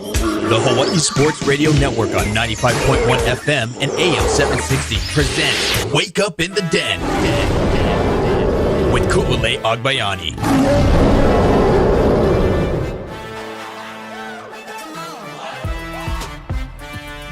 The Hawaii Sports Radio Network on 95.1 FM and AM 760 presents Wake Up in the Den with Ku'ule Agbayani.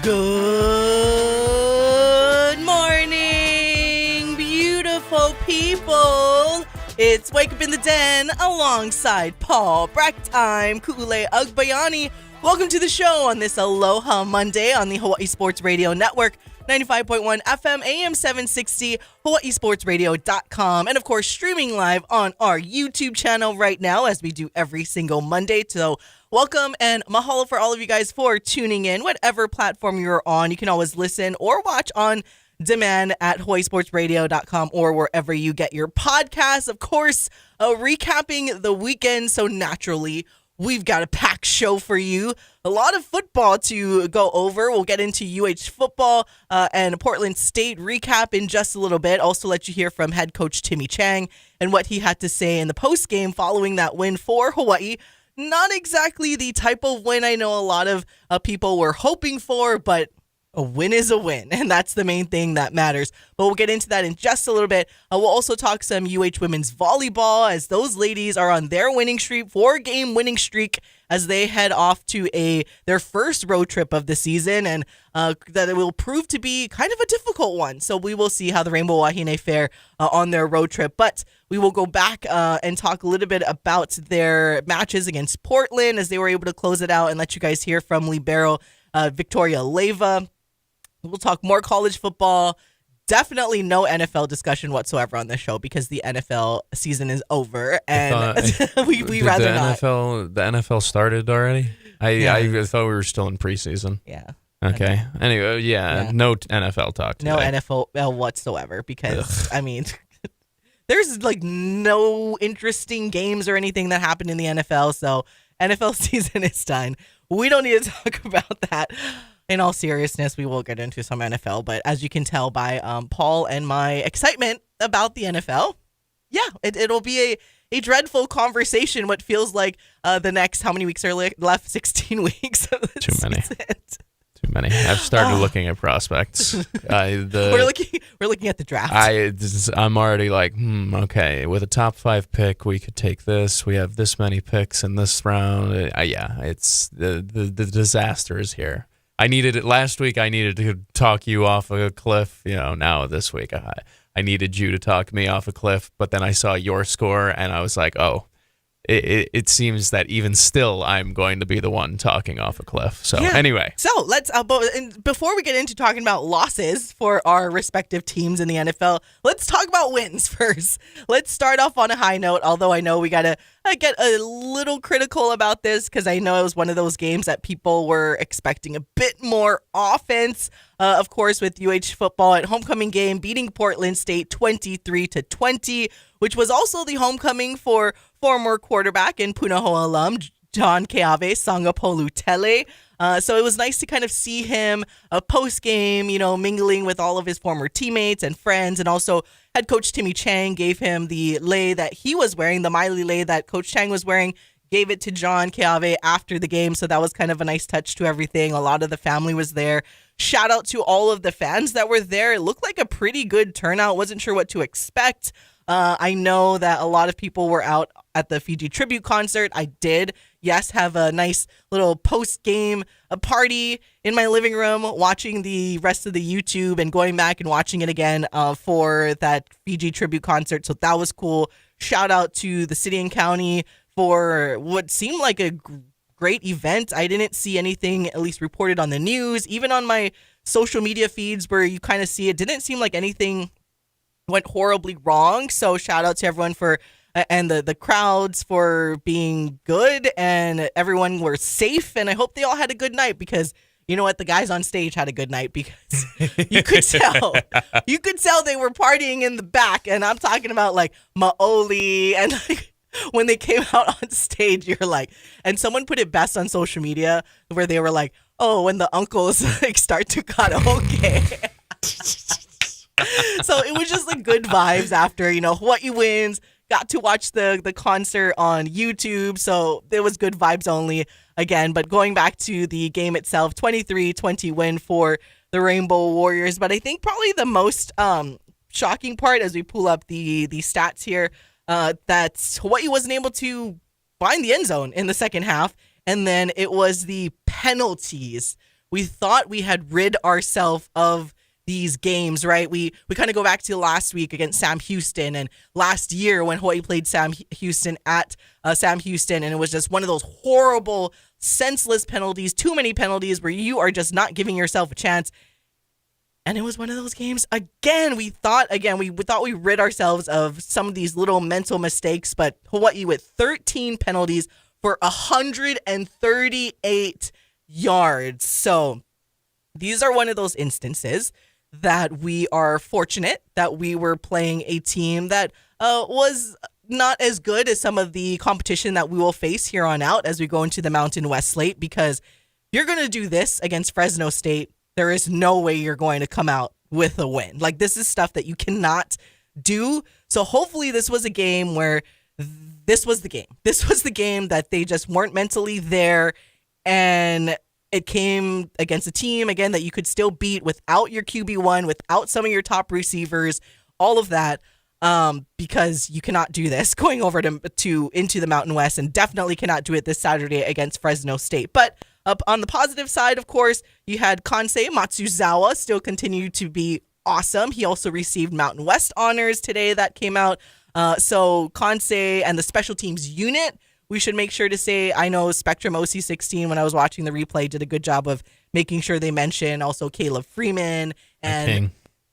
Good morning, beautiful people. It's Wake Up in the Den alongside Paul Brechtheim, Ku'ule Agbayani. Welcome to the show on this Aloha Monday on the Hawaii Sports Radio Network, 95.1 FM, AM 760, hawaiisportsradio.com, and of course streaming live on our YouTube channel right now as we do every single Monday. So welcome and mahalo for all of you guys for tuning in. Whatever platform you're on, you can always listen or watch on demand at hawaiisportsradio.com or wherever you get your podcasts. Of course, recapping the weekend, so naturally we've got a packed show for you. A lot of football to go over. We'll get into UH football and Portland State recap in just a little bit. Also let you hear from head coach Timmy Chang and what he had to say in the postgame following that win for Hawaii. Not exactly the type of win I know a lot of people were hoping for, but a win is a win, and that's the main thing that matters. But we'll get into that in just a little bit. We'll also talk some UH women's volleyball as those ladies are on their winning streak, 4-game winning streak, as they head off to their first road trip of the season, and that it will prove to be kind of a difficult one. So we will see how the Rainbow Wahine fare on their road trip. But we will go back and talk a little bit about their matches against Portland as they were able to close it out and let you guys hear from libero Victoria Leyva. We'll talk more college football. Definitely no NFL discussion whatsoever on this show because the NFL season is over, and we rather not. The NFL started already? I thought we were still in preseason. Yeah. Okay. Anyway, yeah. No NFL talk today. No NFL whatsoever because, I mean, there's like no interesting games or anything that happened in the NFL, so NFL season is done. We don't need to talk about that. In all seriousness, we will get into some NFL, but as you can tell by Paul and my excitement about the NFL, yeah, it'll be a dreadful conversation. What feels like the next, how many weeks are left? 16 weeks. Too many. Too many. I've started looking at prospects. We're looking at the draft. I'm already like, okay, with a top 5 pick, we could take this. We have this many picks in this round. It's the disaster is here. I needed it last week. I needed to talk you off a cliff. Now this week I needed you to talk me off a cliff. But then I saw your score and I was like, oh, it seems that even still I'm going to be the one talking off a cliff. So anyway. So let's before we get into talking about losses for our respective teams in the NFL, let's talk about wins first. Let's start off on a high note, although I know we got to get a little critical about this because I know it was one of those games that people were expecting a bit more offense. Of course, with UH football at homecoming game beating Portland State 23-20, which was also the homecoming for former quarterback and Punahou alum John Keawe Sangapolu-Tele. So it was nice to kind of see him post-game, mingling with all of his former teammates and friends. And also head coach Timmy Chang gave him the lei that he was wearing, the Miley lei that Coach Chang was wearing, gave it to John Keawe after the game. So that was kind of a nice touch to everything. A lot of the family was there. Shout out to all of the fans that were there. It looked like a pretty good turnout. Wasn't sure what to expect. I know that a lot of people were out at the Fiji tribute concert. I did, yes, have a nice little post-game party in my living room, watching the rest of the YouTube and going back and watching it again for that Fiji tribute concert. So that was cool. Shout out to the city and county for what seemed like a great event. I didn't see anything at least reported on the news. Even on my social media feeds where you kind of see it, didn't seem like anything went horribly wrong. So shout out to everyone for and the crowds for being good and everyone were safe. And I hope they all had a good night because you know what? The guys on stage had a good night because you could tell. You could tell they were partying in the back. And I'm talking about like Maoli and like when they came out on stage, you're like, and someone put it best on social media where they were like, oh, when the uncles like start to karaoke. So it was just like good vibes after, Hawaii wins. Got to watch the concert on YouTube, so it was good vibes only. again. But going back to the game itself, 23-20 win for the Rainbow Warriors. But I think probably the most shocking part as we pull up the stats here, that Hawaii wasn't able to find the end zone in the second half. And then it was the penalties. We thought we had rid ourselves of these games, right? We kind of go back to last week against Sam Houston, and last year when Hawaii played Sam Houston at Sam Houston, and it was just one of those horrible, senseless penalties, too many penalties where you are just not giving yourself a chance. And it was one of those games again. We thought we rid ourselves of some of these little mental mistakes, but Hawaii with 13 penalties for 138 yards. So these are one of those instances that we are fortunate that we were playing a team that was not as good as some of the competition that we will face here on out as we go into the Mountain West slate, because you're going to do this against Fresno State. There is no way you're going to come out with a win. Like, this is stuff that you cannot do. So hopefully this was a game where this was the game. This was the game that they just weren't mentally there, and it came against a team, again, that you could still beat without your QB1, without some of your top receivers, all of that, because you cannot do this going over to into the Mountain West, and definitely cannot do it this Saturday against Fresno State. But up on the positive side, of course, you had Kansei Matsuzawa still continue to be awesome. He also received Mountain West honors today that came out. So Kansei and the special teams unit, we should make sure to say, I know Spectrum OC16, when I was watching the replay, did a good job of making sure they mention also Caleb Freeman and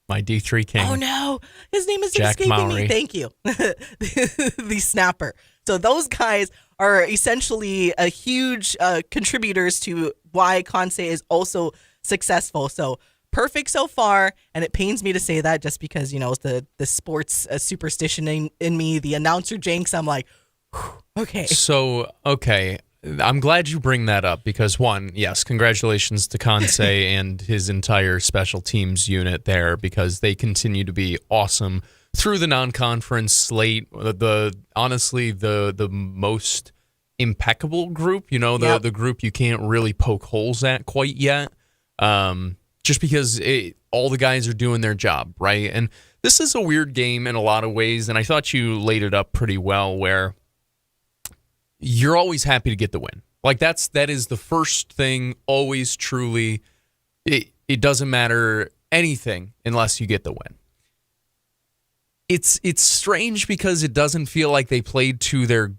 my D3 king. Oh no, his name is Jack escaping Mowry. me. Thank you. The snapper. So those guys are essentially a huge contributors to why Kansei is also successful. So perfect so far, and it pains me to say that just because, you know, the sports superstition in me, the announcer jinx, I'm like, okay. So, okay. I'm glad you bring that up because, one, yes, congratulations to Kansei and his entire special teams unit there, because they continue to be awesome through the non-conference slate. Honestly, the most impeccable group, you know, the group you can't really poke holes at quite yet, just because all the guys are doing their job, right? And this is a weird game in a lot of ways, and I thought you laid it up pretty well, where you're always happy to get the win. Like, that is the first thing, always, truly. It doesn't matter anything unless you get the win. It's strange because it doesn't feel like they played to their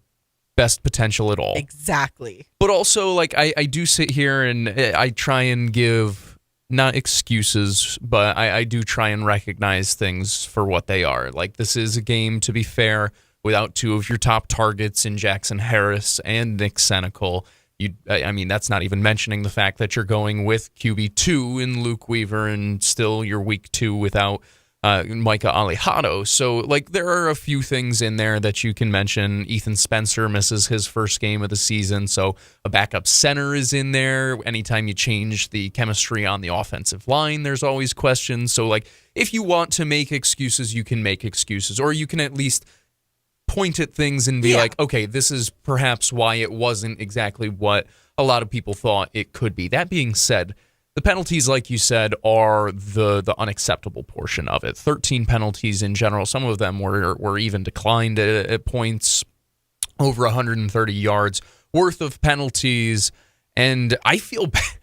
best potential at all. Exactly. But also, like, I do sit here and I try and give, not excuses, but I do try and recognize things for what they are. Like, this is a game, to be fair, without two of your top targets in Jackson Harris and Nick Senecal. I mean, that's not even mentioning the fact that you're going with QB2 in Luke Weaver, and still you're week 2 without Micah Alejado. So, like, there are a few things in there that you can mention. Ethan Spencer misses his first game of the season, so a backup center is in there. Anytime you change the chemistry on the offensive line, there's always questions. So, like, if you want to make excuses, you can make excuses, or you can at least point at things and be like, okay, this is perhaps why it wasn't exactly what a lot of people thought it could be. That being said, the penalties, like you said, are the unacceptable portion of it. 13 penalties in general. Some of them were even declined at points, over 130 yards worth of penalties. And I feel bad.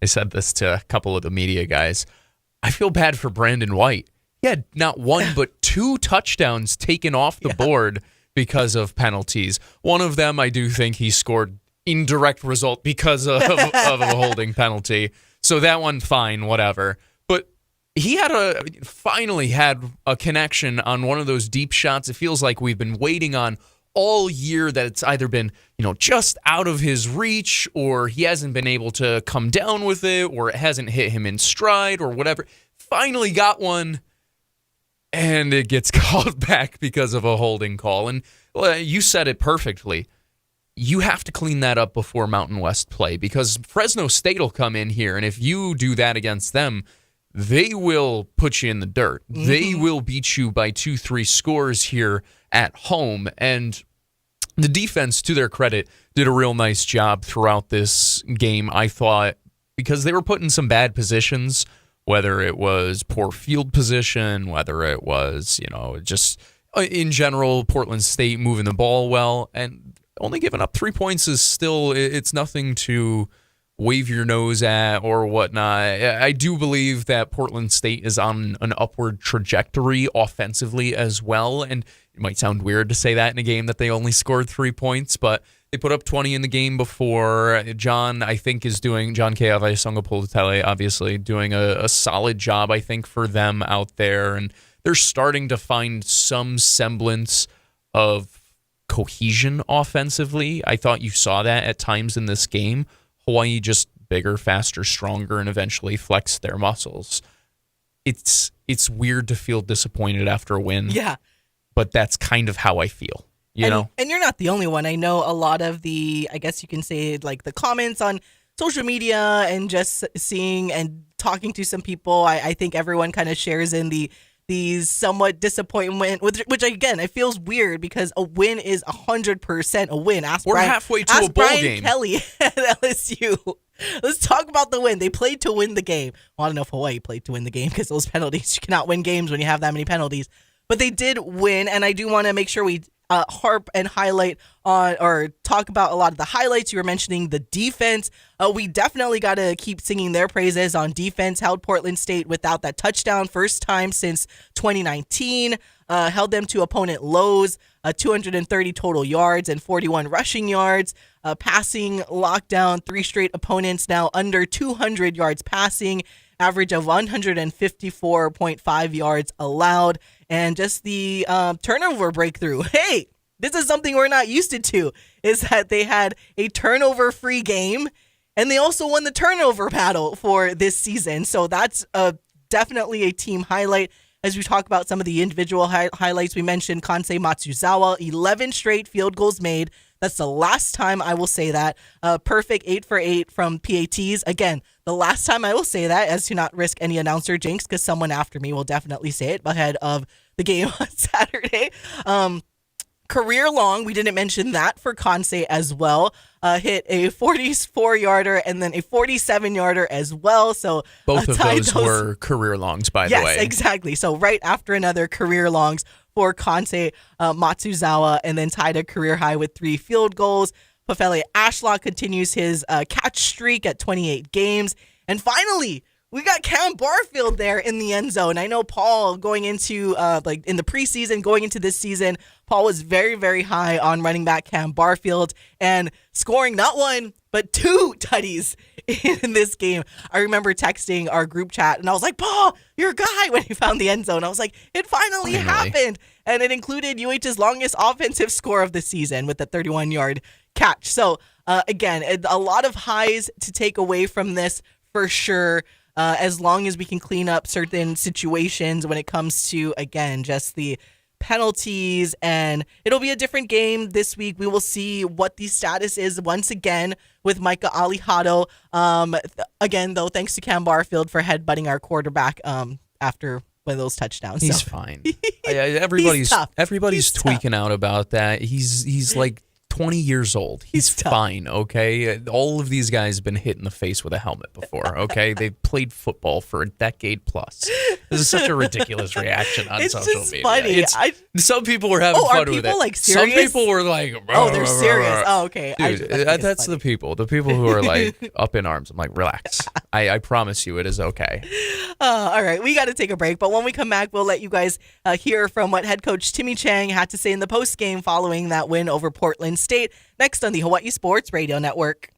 I said this to a couple of the media guys. I feel bad for Brandon White. He had not one but 2 touchdowns taken off the board because of penalties. One of them, I do think he scored in direct result because of a holding penalty. So that one, fine, whatever. But he finally had a connection on one of those deep shots. It feels like we've been waiting on all year, that it's either been, you know, just out of his reach, or he hasn't been able to come down with it, or it hasn't hit him in stride, or whatever. Finally got one. And it gets called back because of a holding call. And you said it perfectly. You have to clean that up before Mountain West play, because Fresno State will come in here, and if you do that against them, they will put you in the dirt. Mm-hmm. They will beat you by 2-3 scores here at home. And The defense, to their credit, did a real nice job throughout this game, I thought, because they were put in some bad positions, whether it was poor field position, whether it was, just in general, Portland State moving the ball well, and only giving up 3 points is still, it's nothing to wave your nose at or whatnot. I do believe that Portland State is on an upward trajectory offensively as well, and it might sound weird to say that in a game that they only scored 3 points, but they put up 20 in the game before. John K. Avaisonga-Polutele, obviously, doing a solid job, I think, for them out there, and they're starting to find some semblance of cohesion offensively. I thought you saw that at times in this game. Hawai'i just bigger, faster, stronger, and eventually flexed their muscles. It's weird to feel disappointed after a win. Yeah. But that's kind of how I feel, you know? And you're not the only one. I know a lot of the, I guess you can say, like the comments on social media and just seeing and talking to some people, I think everyone kind of shares in the somewhat disappointment, which again, it feels weird because a win is 100% a win. We're halfway to a bowl Brian game. Kelly at LSU. Let's talk about the win. They played to win the game. Well, I don't know if Hawaii played to win the game because those penalties, you cannot win games when you have that many penalties. But they did win, and I do want to make sure we harp and highlight on or talk about a lot of the highlights. You were mentioning the defense. We definitely got to keep singing their praises on defense. Held Portland State without that touchdown, first time since 2019. Held them to opponent lows, 230 total yards and 41 rushing yards. Passing lockdown, 3 straight opponents now under 200 yards passing, average of 154.5 yards allowed, and just the turnover breakthrough. Hey, this is something we're not used to, is that they had a turnover-free game, and they also won the turnover battle for this season. So that's definitely a team highlight. As we talk about some of the individual highlights, we mentioned Kansei Matsuzawa, 11 straight field goals made. That's the last time I will say that. Perfect 8 for 8 from PATs. Again, the last time I will say that, as to not risk any announcer jinx, because someone after me will definitely say it ahead of the game on Saturday. Career long, we didn't mention that for Kansei as well. Hit a 44-yarder and then a 47-yarder as well. So both of those were career longs, by the way. Yes, exactly. So right after another career longs for Kansei Matsuzawa, and then tied a career high with 3 field goals. Pofele Ashlock continues his catch streak at 28 games. And finally, we got Cam Barfield there in the end zone. I know Paul going into in the preseason, going into this season, Paul was very, very high on running back Cam Barfield and scoring not 1, but 2 tutties in this game. I remember texting our group chat and I was like, Paul, you're a guy, when he found the end zone. I was like, it finally happened. And it included UH's longest offensive score of the season with the 31-yard catch. So again, a lot of highs to take away from this for sure. As long as we can clean up certain situations when it comes to, again, just the penalties, and it'll be a different game this week. We will see what the status is once again with Micah Alihado. Again, though, thanks to Cam Barfield for headbutting our quarterback after one of those touchdowns. He's fine. Everybody's He's tweaking tough. out about that. He's like 20 years old. He's fine, okay? All of these guys have been hit in the face with a helmet before, okay? They've played football for a decade plus. This is such a ridiculous reaction on social media. Funny. Some people were having fun with it. Are people like serious? Some people were like, oh, they're serious. Oh, okay. Dude, that's the people who are like up in arms. I'm like, relax. I promise you it is okay. All right, we got to take a break, but when we come back, we'll let you guys hear from what head coach Timmy Chang had to say in the postgame following that win over Portland State, next on the Hawaii Sports Radio Network.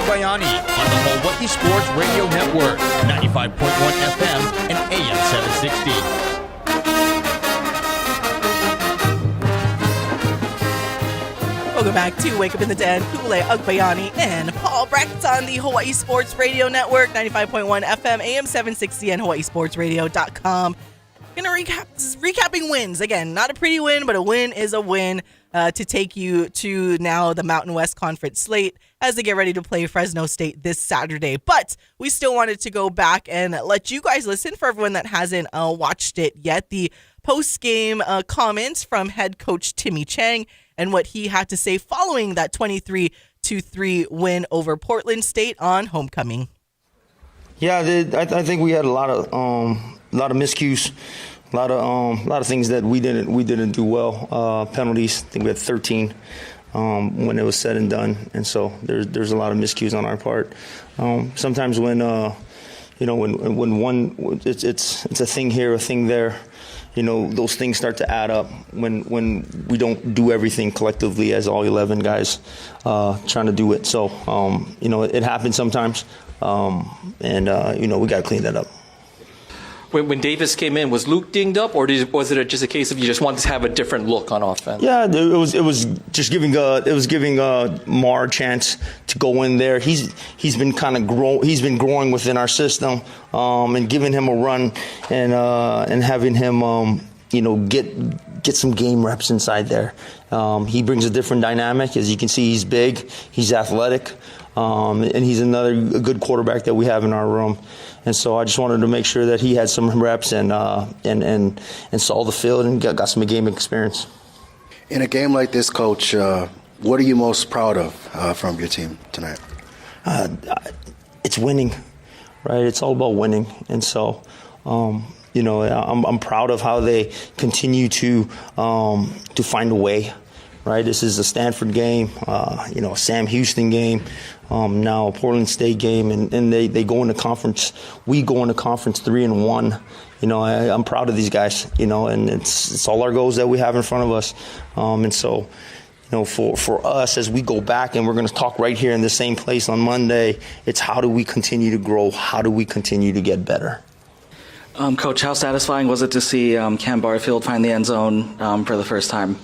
Agbayani on the Hawai'i Sports Radio Network, 95.1 FM and AM 760. Welcome back to Wake Up in the Den. Ku'ulei Agbayani and Paul Brecht on the Hawai'i Sports Radio Network, 95.1 FM, AM 760, and hawaiisportsradio.com. Gonna recapping wins. Again, not a pretty win, but a win is a win to take you to now the Mountain West Conference slate as they get ready to play Fresno State this Saturday. But we still wanted to go back and let you guys listen, for everyone that hasn't watched it yet, the post-game comments from head coach Timmy Chang and what he had to say following that 23-3 win over Portland State on homecoming. Yeah, I think we had a lot of miscues, a lot of things that we didn't do well. Penalties, I think we had 13 when it was said and done, and so there's a lot of miscues on our part. Sometimes when when one it's a thing here, a thing there. Those things start to add up when we don't do everything collectively as all 11 guys trying to do it. So, it happens sometimes, and we got to clean that up. When Davis came in, was Luke dinged up, or was it just a case of you just wanted to have a different look on offense? Yeah, it was just giving Mar a chance to go in there. He's been kind of he's been growing within our system, and giving him a run and having him get some game reps inside there. He brings a different dynamic. As you can see, he's big, he's athletic, and he's a good quarterback that we have in our room. And so I just wanted to make sure that he had some reps and saw the field and got some game experience. In a game like this, Coach, what are you most proud of from your team tonight? It's winning, right? It's all about winning. And so, I'm proud of how they continue to find a way. Right, this is a Stanford game, a Sam Houston game, now a Portland State game, and they go into conference. We go into conference 3-1. I'm proud of these guys. And it's all our goals that we have in front of us. And so, for us as we go back, and we're going to talk right here in the same place on Monday. It's how do we continue to grow? How do we continue to get better? Coach, how satisfying was it to see Cam Barfield find the end zone for the first time?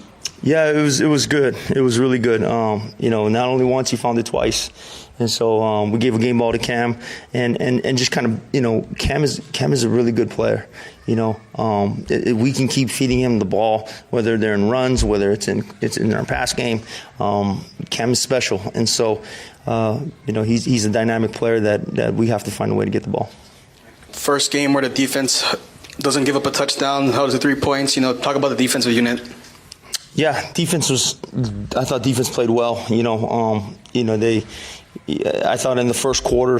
Yeah, it was good. It was really good. Not only once, he found it twice. And so we gave a game ball to Cam and just kind of, Cam is a really good player. We can keep feeding him the ball, whether they're in runs, whether it's in our pass game. Cam is special. And so, he's a dynamic player that we have to find a way to get the ball. First game where the defense doesn't give up a touchdown, held to 3 points. Talk about the defensive unit. Yeah, I thought defense played well. I thought in the first quarter,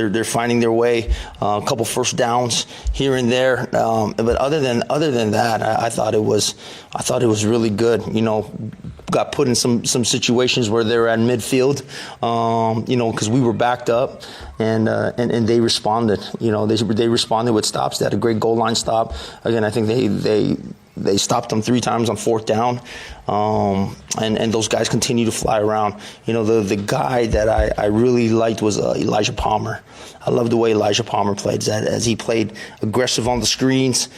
they're finding their way, a couple first downs here and there. But other than that, I thought it was really good. Got put in some situations where they were at midfield, because we were backed up, and they responded. They responded with stops. They had a great goal line stop. Again, I think they stopped them 3 times on 4th down, and those guys continue to fly around. The guy that I really liked was Elijah Palmer. I love the way Elijah Palmer played, as he played aggressive on the screens.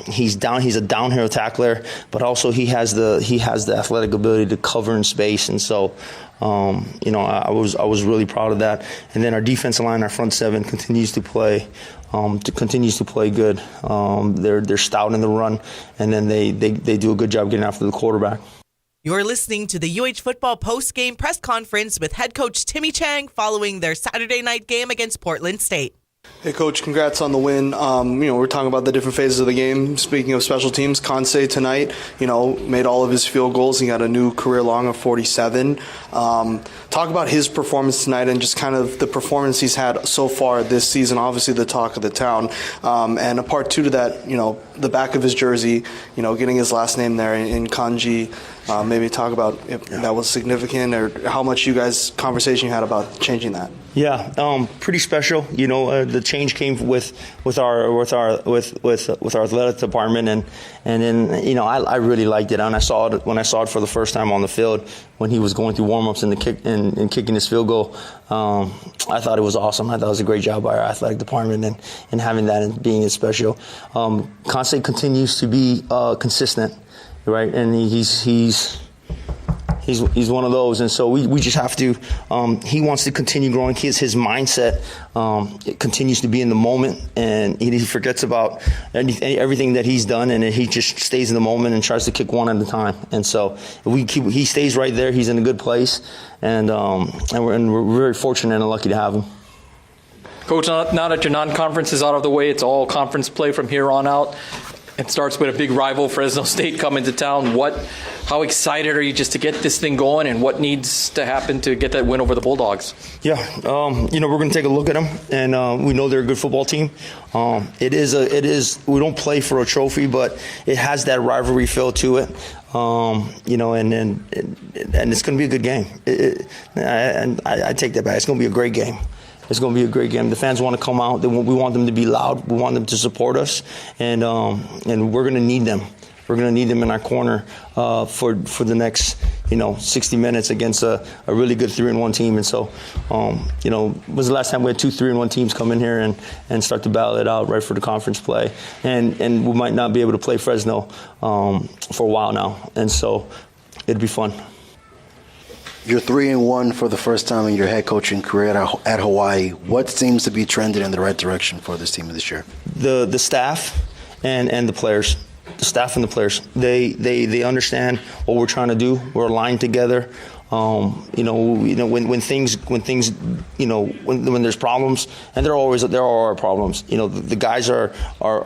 He's a downhill tackler, but also he has the athletic ability to cover in space, and so. I was really proud of that. And then our defensive line, our front seven, continues to play good. They're stout in the run, and then they do a good job getting after the quarterback. You're listening to the UH Football post-game press conference with head coach Timmy Chang following their Saturday night game against Portland State. Hey, Coach, congrats on the win. We're talking about the different phases of the game. Speaking of special teams, Kansei tonight, made all of his field goals. He got a new career long of 47. Talk about his performance tonight and just kind of the performance he's had so far this season. Obviously, the talk of the town. And a part two to that, the back of his jersey, getting his last name there in kanji. Maybe talk about if that was significant or how much conversation you had about changing that. Yeah, pretty special. The change came with our athletic department, and then I really liked it. And when I saw it for the first time on the field when he was going through warm-ups and kicking his field goal. I thought it was awesome. I thought it was a great job by our athletic department and having that and being special. Constantly continues to be consistent, right? And he's one of those, and so we just have to. He wants to continue growing. His mindset it continues to be in the moment, and he forgets about everything that he's done, and he just stays in the moment and tries to kick one at a time. And so he stays right there. He's in a good place, and we're very fortunate and lucky to have him. Coach, now that your non-conference is out of the way, it's all conference play from here on out. It starts with a big rival, Fresno State, coming to town. How excited are you just to get this thing going, and what needs to happen to get that win over the Bulldogs? Yeah, we're going to take a look at them, and we know they're a good football team. It is. We don't play for a trophy, but it has that rivalry feel to it. And it's going to be a good game. I take that back. It's going to be a great game. It's going to be a great game. The fans want to come out. We want them to be loud. We want them to support us, and we're going to need them. We're going to need them in our corner for the next 60 minutes against a really good 3-1 team. And so, was the last time we had 2 3-1 teams come in here and start to battle it out right for the conference play, and we might not be able to play Fresno for a while now, and so it'd be fun. You're 3-1 for the first time in your head coaching career at Hawaii. What seems to be trending in the right direction for this team this year? The staff and the players. The staff and the players. They understand what we're trying to do. We're aligned together. When there's problems, and there are problems. The guys are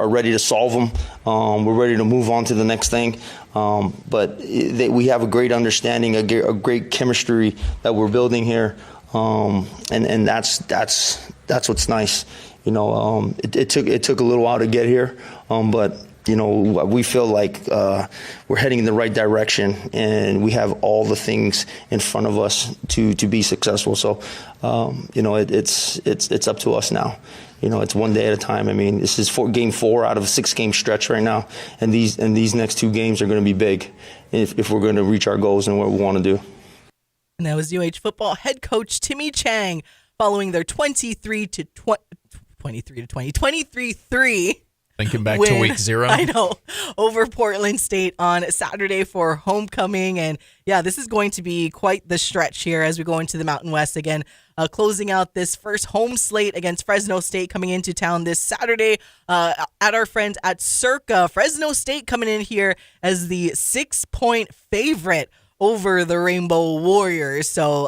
ready to solve them. We're ready to move on to the next thing. But we have a great understanding, a great chemistry that we're building here, and that's what's nice. It took a little while to get here, but. We feel like we're heading in the right direction, and we have all the things in front of us to be successful. So, it's up to us now. It's one day at a time. I mean, this is game 4 out of a 6-game stretch right now, and these next 2 games are going to be big if we're going to reach our goals and what we want to do. And that was UH football head coach Timmy Chang following their 23-3 Thinking back win, to week 0. I know, over Portland State on Saturday for homecoming. And yeah, this is going to be quite the stretch here as we go into the Mountain West again, closing out this first home slate against Fresno State coming into town this Saturday at our friends at Circa. Fresno State coming in here as the 6-point favorite over the Rainbow Warriors. So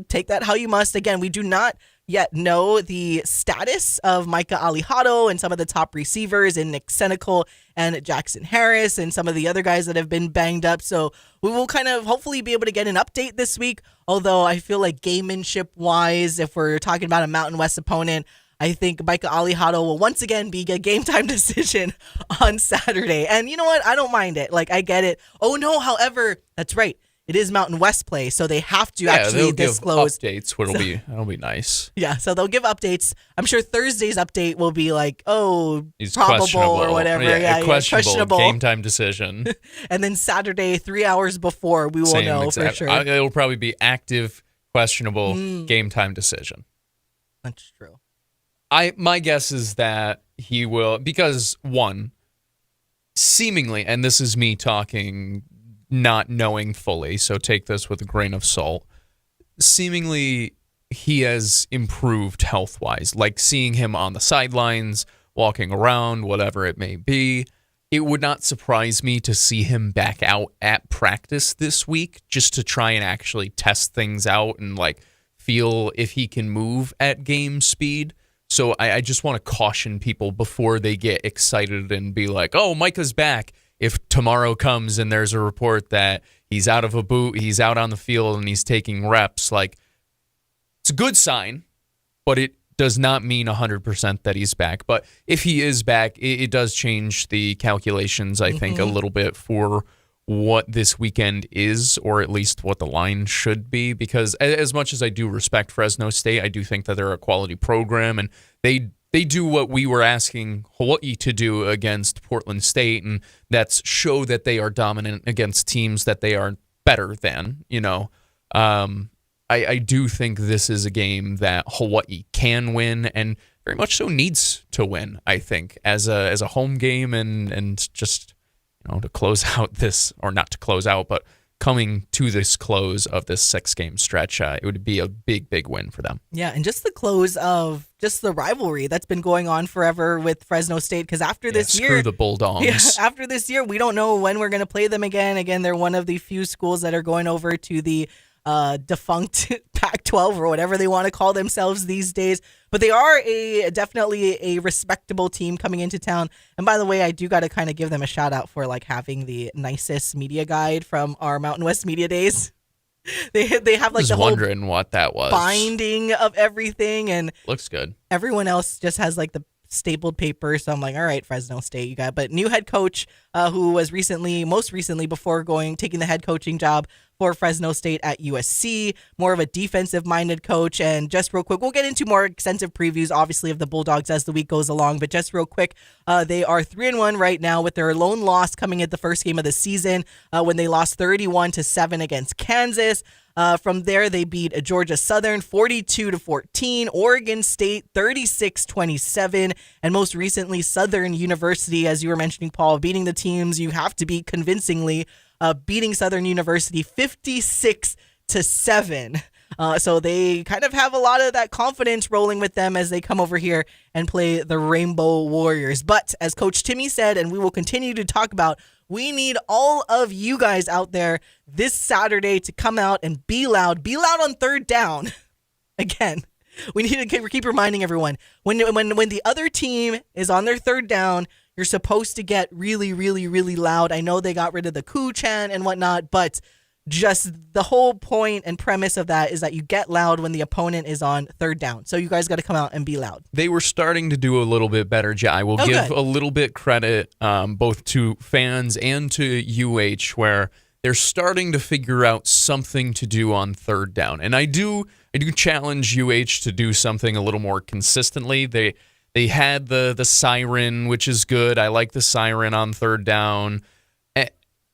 take that how you must. Again, we do not yet know the status of Micah Alejado and some of the top receivers in Nick Senecal and Jackson Harris and some of the other guys that have been banged up. So we will kind of hopefully be able to get an update this week. Although I feel like gamemanship wise, if we're talking about a Mountain West opponent, I think Micah Alejado will once again be a game time decision on Saturday. And you know what? I don't mind it. Like, I get it. Oh no, however, that's right. It is Mountain West play, so they have to actually disclose updates. That'll be nice. Yeah, so they'll give updates. I'm sure Thursday's update will be like, he's probable or whatever. Yeah, questionable game time decision. And then Saturday, 3 hours before, we will know for sure. It'll probably be active, questionable game time decision. That's true. My guess is that he will, because one, seemingly, and this is me talking, not knowing fully, so take this with a grain of salt. Seemingly, he has improved health-wise. Like seeing him on the sidelines, walking around, whatever it may be. It would not surprise me to see him back out at practice this week, just to try and actually test things out and feel if he can move at game speed. So I just want to caution people before they get excited and be like, oh, Micah's back. If tomorrow comes and there's a report that he's out of a boot, he's out on the field and he's taking reps, it's a good sign, but it does not mean 100% that he's back. But if he is back, it does change the calculations, I think, a little bit for what this weekend is, or at least what the line should be. Because as much as I do respect Fresno State, I do think that they're a quality program, and they do what we were asking Hawaii to do against Portland State, and that's show that they are dominant against teams that they are better than. I do think this is a game that Hawaii can win, and very much so needs to win, I think, as a home game, and just to close out this, or not to close out, but coming to this close of this 6-game stretch, it would be a big, big win for them. Yeah, and just the close of just the rivalry that's been going on forever with Fresno State, because after this year... Screw the Bulldogs. After this year, we don't know when we're going to play them again. Again, they're one of the few schools that are going over to the defunct Pac-12 or whatever they want to call themselves these days. But they are definitely a respectable team coming into town. And by the way, I do got to kind of give them a shout out for having the nicest media guide from our Mountain West Media Days. They have the whole wondering what that was. Binding of everything, and looks good. Everyone else just has the stapled paper. So I'm like, all right, Fresno State, you got it. But new head coach who was most recently before taking the head coaching job for Fresno State at USC, more of a defensive-minded coach. And just real quick, we'll get into more extensive previews, obviously, of the Bulldogs as the week goes along. But just real quick, they are 3-1 right now, with their lone loss coming at the first game of the season when they lost 31-7 against Kansas. From there, they beat Georgia Southern 42-14, Oregon State 36-27, and most recently Southern University, as you were mentioning, Paul, beating the teams you have to beat convincingly, beating Southern University 56-7. So they kind of have a lot of that confidence rolling with them as they come over here and play the Rainbow Warriors. But as Coach Timmy said, and we will continue to talk about, we need all of you guys out there this Saturday to come out and be loud. Be loud on third down. Again, we need to keep reminding everyone, when the other team is on their third down, you're supposed to get really, really, really loud. I know they got rid of the coo chant and whatnot, but just the whole point and premise of that is that you get loud when the opponent is on third down. So you guys got to come out and be loud. They were starting to do a little bit better. I will give a little bit credit both to fans and to UH, where they're starting to figure out something to do on third down. And I do challenge UH to do something a little more consistently. They had the siren, which is good. I like the siren on third down.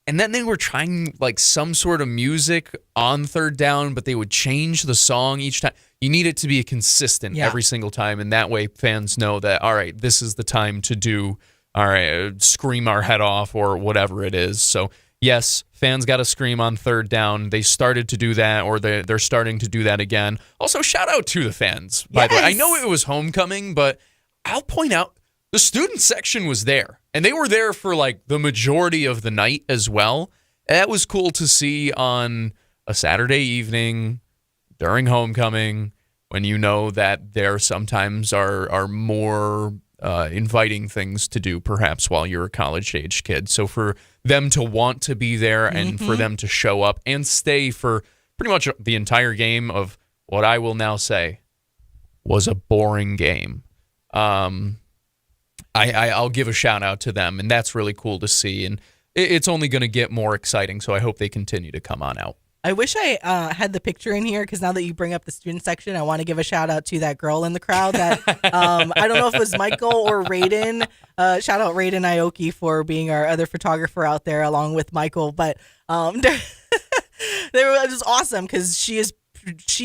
And then they were trying some sort of music on third down, but they would change the song each time. You need it to be consistent every single time, and that way fans know that, all right, this is the time to do, all right, scream our head off or whatever it is. So, yes, fans got to scream on third down. They started to do that, or they're starting to do that again. Also, shout out to the fans, by the way. I know it was homecoming, but I'll point out the student section was there. And they were there for the majority of the night as well. That was cool to see on a Saturday evening during homecoming, when you know that there sometimes are more inviting things to do, perhaps while you're a college-age kid. So for them to want to be there and for them to show up and stay for pretty much the entire game of what I will now say was a boring game. I'll give a shout out to them, and that's really cool to see. And it's only going to get more exciting, so I hope they continue to come on out. I wish I had the picture in here, because now that you bring up the student section, I want to give a shout out to that girl in the crowd that I don't know if it was Michael or Raiden. Shout out Raiden Aoki for being our other photographer out there along with Michael. But it was awesome, because she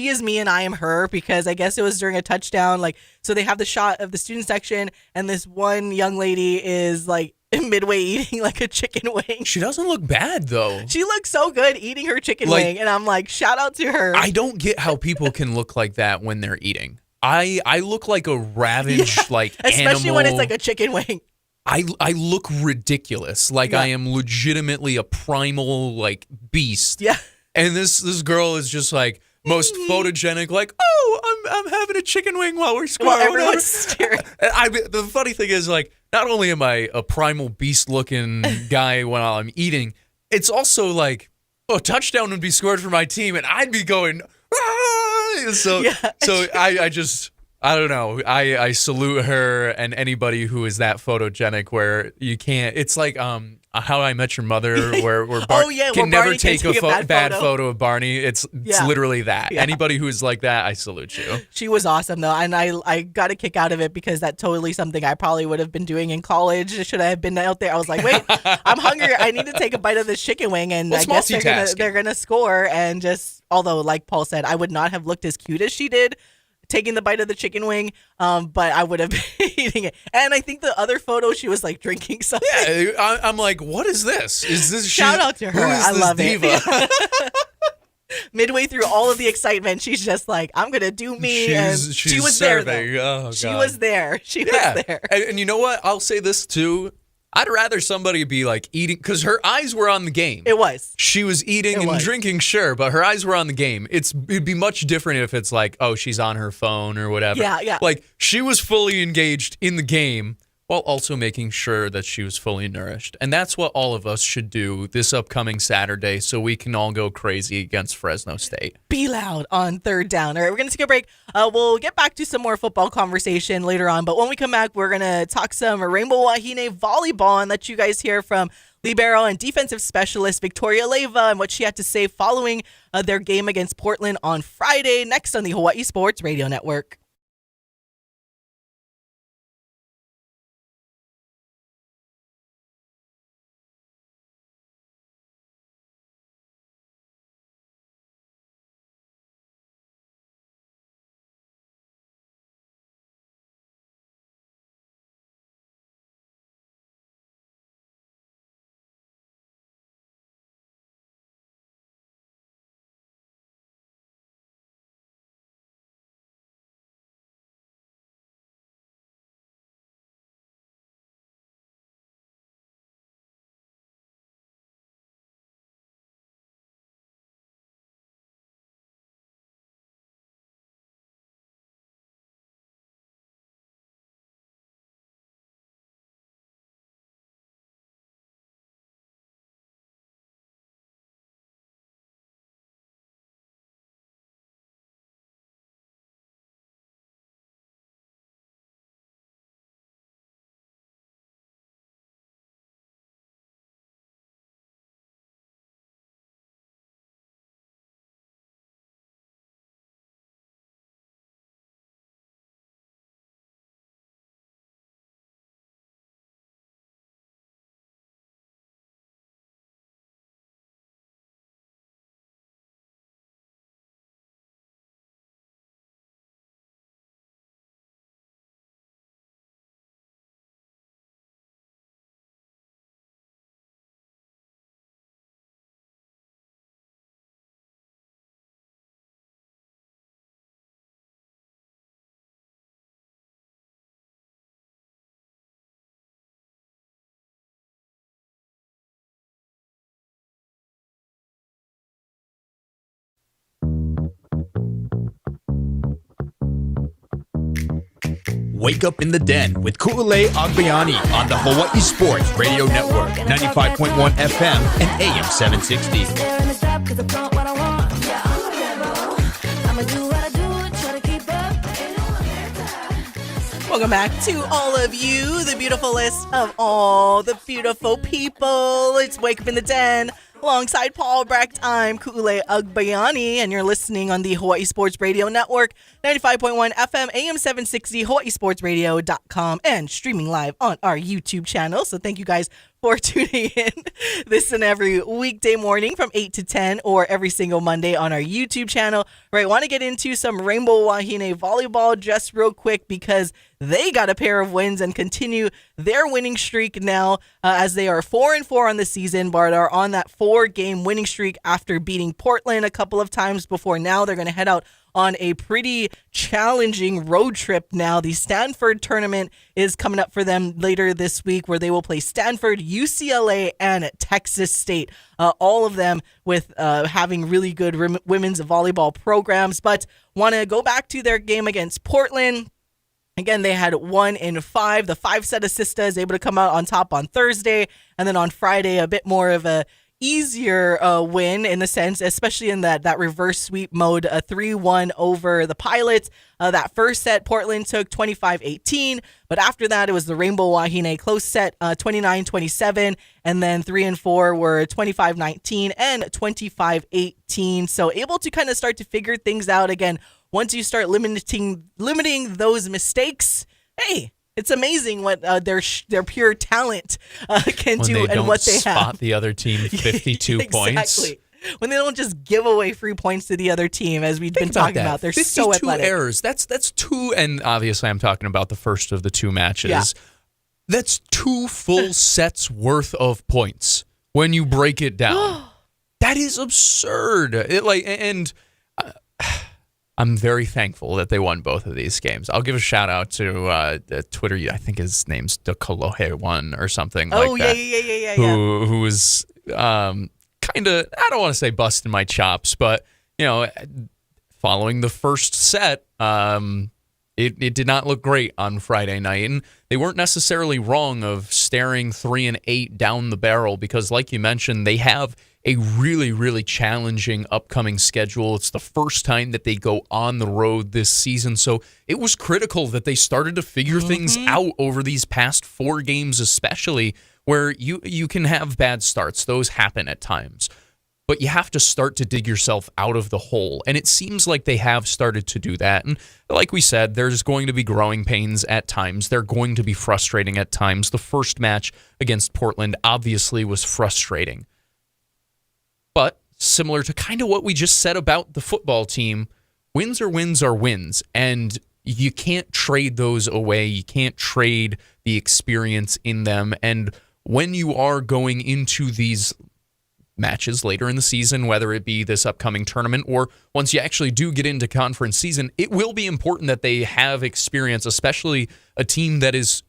is me and I am her, because I guess it was during a touchdown. So they have the shot of the student section, and this one young lady is midway eating a chicken wing. She doesn't look bad, though. She looks so good eating her chicken wing, and I'm shout out to her. I don't get how people can look like that when they're eating. I look like a ravaged animal. Especially when it's a chicken wing. I look ridiculous. I am legitimately a primal beast. Yeah. And this girl is just most photogenic, I'm having a chicken wing while we're scoring. Well, everyone's staring. The funny thing is, not only am I a primal beast-looking guy while I'm eating, it's also a touchdown would be scored for my team, and I'd be going, ah! So I just, I don't know. I salute her and anybody who is that photogenic where you can't. It's like How I Met Your Mother, where Barney can never Barney take can a bad photo of Barney. It's literally that. Yeah. Anybody who is like that, I salute you. She was awesome though, and I got a kick out of it because that's totally something I probably would have been doing in college. Should I have been out there? I was like, wait, I'm hungry. I need to take a bite of this chicken wing, and I guess they're gonna score. And just although, like Paul said, I would not have looked as cute as she did taking the bite of the chicken wing, but I would have been eating it. And I think the other photo, she was like drinking something. Yeah, I'm like, what is this? Is this shout out to her? I love diva? it. Midway through all of the excitement, she's just like, I'm gonna do me. She was serving. there though. Oh, she God. was there. She was there. And you know what? I'll say this too. I'd rather somebody be like eating, because her eyes were on the game. It was. She was eating and drinking, sure, but her eyes were on the game. It'd be much different if it's like, oh, she's on her phone or whatever. Yeah. Like, she was fully engaged in the game while also making sure that she was fully nourished. And that's what all of us should do this upcoming Saturday so we can all go crazy against Fresno State. Be loud on third down. All right, we're going to take a break. We'll get back to some more football conversation later on. But when we come back, we're going to talk some Rainbow Wahine volleyball and let you guys hear from libero and defensive specialist Victoria Leyva and what she had to say following their game against Portland on Friday. Next on the Hawaii Sports Radio Network. Wake Up in the Den with Ku'ulei Agbayani on the Hawaii Sports Radio Network, 95.1 FM and AM 760. Welcome back to all of you, the beautifulest of all the beautiful people. It's Wake Up in the Den. Alongside Paul Brecht, I'm Ku'ulei Agbayani, and you're listening on the Hawaii Sports Radio Network, 95.1 FM, AM 760, hawaiisportsradio.com, and streaming live on our YouTube channel. So thank you guys for tuning in this and every weekday morning from 8 to 10 or every single Monday on our YouTube channel. All right, want to get into some Rainbow Wahine volleyball just real quick because they got a pair of wins and continue their winning streak now as they are 4-4 on the season, but are on that 4-game winning streak after beating Portland a couple of times before. Now they're going to head out on a pretty challenging road trip now. The Stanford tournament is coming up for them later this week where they will play Stanford, UCLA, and Texas State. All of them with having really good women's volleyball programs. But want to go back to their game against Portland. Again, they had 1 in 5. The 5 set of sisters able to come out on top on Thursday. And then on Friday, a bit more of a easier win in the sense, especially in that reverse sweep mode, a 3-1 over the Pilots. That first set, Portland took 25-18, but after that, it was the Rainbow Wahine close set, 29-27, and then 3 and 4 were 25-19 and 25-18. So able to kind of start to figure things out again once you start limiting those mistakes. Hey, it's amazing what their pure talent can when do they and what they spot have. the other team 52 points. Exactly. When they don't just give away free points to the other team, as we've been talking about. They're 52 so athletic. errors. That's two, and obviously I'm talking about the first of the two matches. Yeah. That's 2 full sets worth of points when you break it down. That is absurd. I'm very thankful that they won both of these games. I'll give a shout out to Twitter. I think his name's Dekalohe1 or something like that. Yeah. Who was kind of, I don't want to say busting my chops, but following the first set, it did not look great on Friday night, and they weren't necessarily wrong of staring 3 and 8 down the barrel because, like you mentioned, they have a really, really challenging upcoming schedule. It's the first time that they go on the road this season, so it was critical that they started to figure things out over these past 4 games, especially where you can have bad starts. Those happen at times. But you have to start to dig yourself out of the hole. And it seems like they have started to do that. And like we said, there's going to be growing pains at times. They're going to be frustrating at times. The first match against Portland obviously was frustrating. But similar to kind of what we just said about the football team, wins are wins are wins. And you can't trade those away. You can't trade the experience in them. And when you are going into these matches later in the season, whether it be this upcoming tournament or once you actually do get into conference season, it will be important that they have experience, especially a team that is,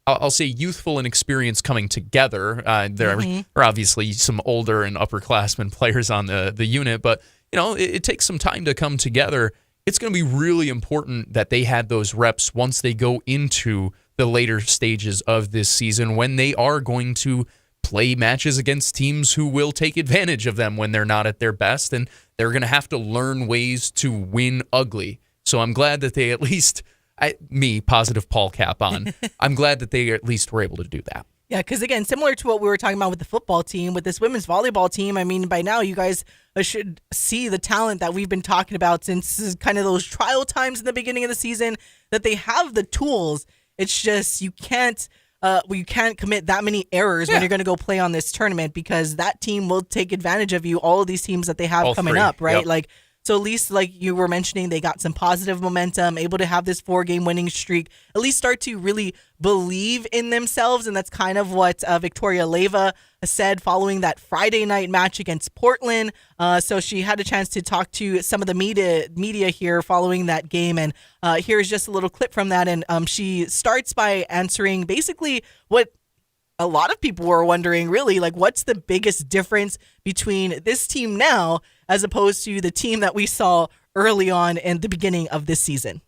I'll say, youthful and experienced coming together. There are obviously some older and upperclassmen players on the unit, but it takes some time to come together. It's going to be really important that they had those reps once they go into the later stages of this season when they are going to play matches against teams who will take advantage of them when they're not at their best, and they're going to have to learn ways to win ugly. So I'm glad that they at least, positive Paul cap on, I'm glad that they at least were able to do that. Yeah, because again, similar to what we were talking about with the football team, with this women's volleyball team, I mean, by now you guys should see the talent that we've been talking about since kind of those trial times in the beginning of the season, that they have the tools. It's just you can't commit that many errors when you're going to go play on this tournament, because that team will take advantage of you. All of these teams that they have coming up, right? Yep. So at least, like you were mentioning, they got some positive momentum, able to have this 4-game winning streak, at least start to really believe in themselves. And that's kind of what Victoria Leyva said following that Friday night match against Portland. So she had a chance to talk to some of the media here following that game. And here's just a little clip from that. And she starts by answering basically what a lot of people were wondering, really, like, what's the biggest difference between this team now as opposed to the team that we saw early on in the beginning of this season?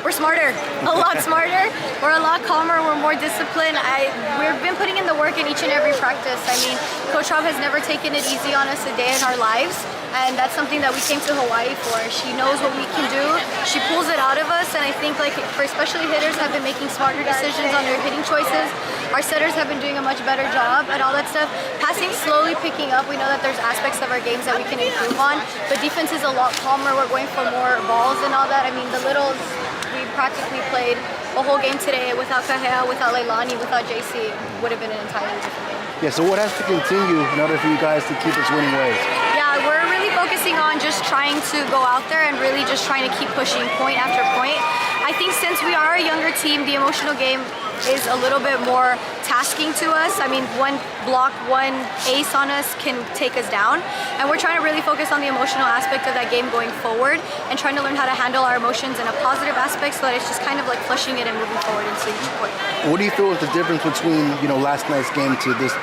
We're smarter, a lot smarter. We're a lot calmer. We're more disciplined. We've been putting in the work in each and every practice. I mean, Coach Rob has never taken it easy on us a day in our lives, and that's something that we came to Hawaii for. She knows what we can do. She pulls it out of us, and I think, like, for especially hitters, have been making smarter decisions on their hitting choices. Our setters have been doing a much better job and all that stuff. Passing slowly picking up. We know that there's aspects of our games that we can improve on, but defense is a lot calmer. We're going for more balls and all that. I mean, the littles, we practically played a whole game today without Kahea, without Leilani, without JC. Would have been an entirely different game. Yeah, so what has to continue in order for you guys to keep us winning ways? Yeah, we're really focusing on just trying to go out there and really just trying to keep pushing point after point. I think since we are a younger team, the emotional game is a little bit more tasking to us. I mean, one block, one ace on us can take us down. And we're trying to really focus on the emotional aspect of that game going forward and trying to learn how to handle our emotions in a positive aspect so that it's just kind of like flushing it and moving forward into each point. What do you feel is the difference between, last night's game to this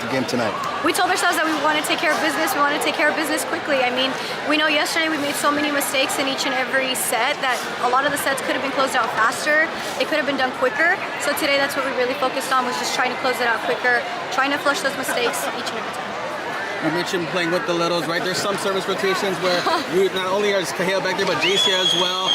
game tonight? We told ourselves that we want to take care of business. We want to take care of business quickly. I mean, we know yesterday we made so many mistakes in each and every set that a lot of the sets could have been closed out faster. It could have been done quicker. So today that's what we really focused on, was just trying to close it out quicker, trying to flush those mistakes each and every time. You mentioned playing with the littles, right? There's some service rotations where you not only are Kahea back there, but JC as well.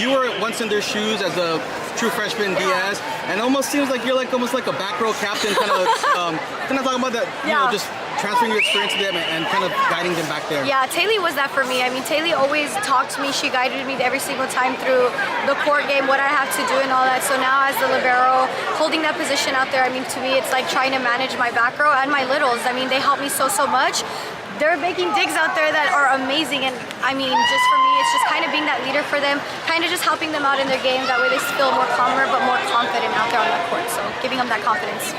You were once in their shoes as a true freshman Diaz, and it almost seems like you're almost like a back row captain, kind of talking about that, just transferring your experience to them and kind of guiding them back there. Yeah, Taylor was that for me. I mean, Taylor always talked to me. She guided me every single time through the court game, what I have to do and all that. So now as the libero, holding that position out there, I mean, to me, it's like trying to manage my back row and my littles. I mean, they help me so much. They're making digs out there that are amazing, and I mean, just for me, it's just kind of being that leader for them, kind of just helping them out in their game. That way they feel more calmer but more confident out there on the court, so giving them that confidence.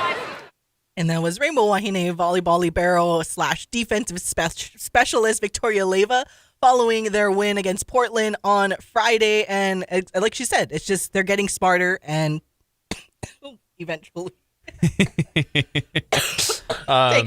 And that was Rainbow Wahine volleyball libero / defensive specialist Victoria Leyva following their win against Portland on Friday. And like she said, it's just they're getting smarter and eventually. Take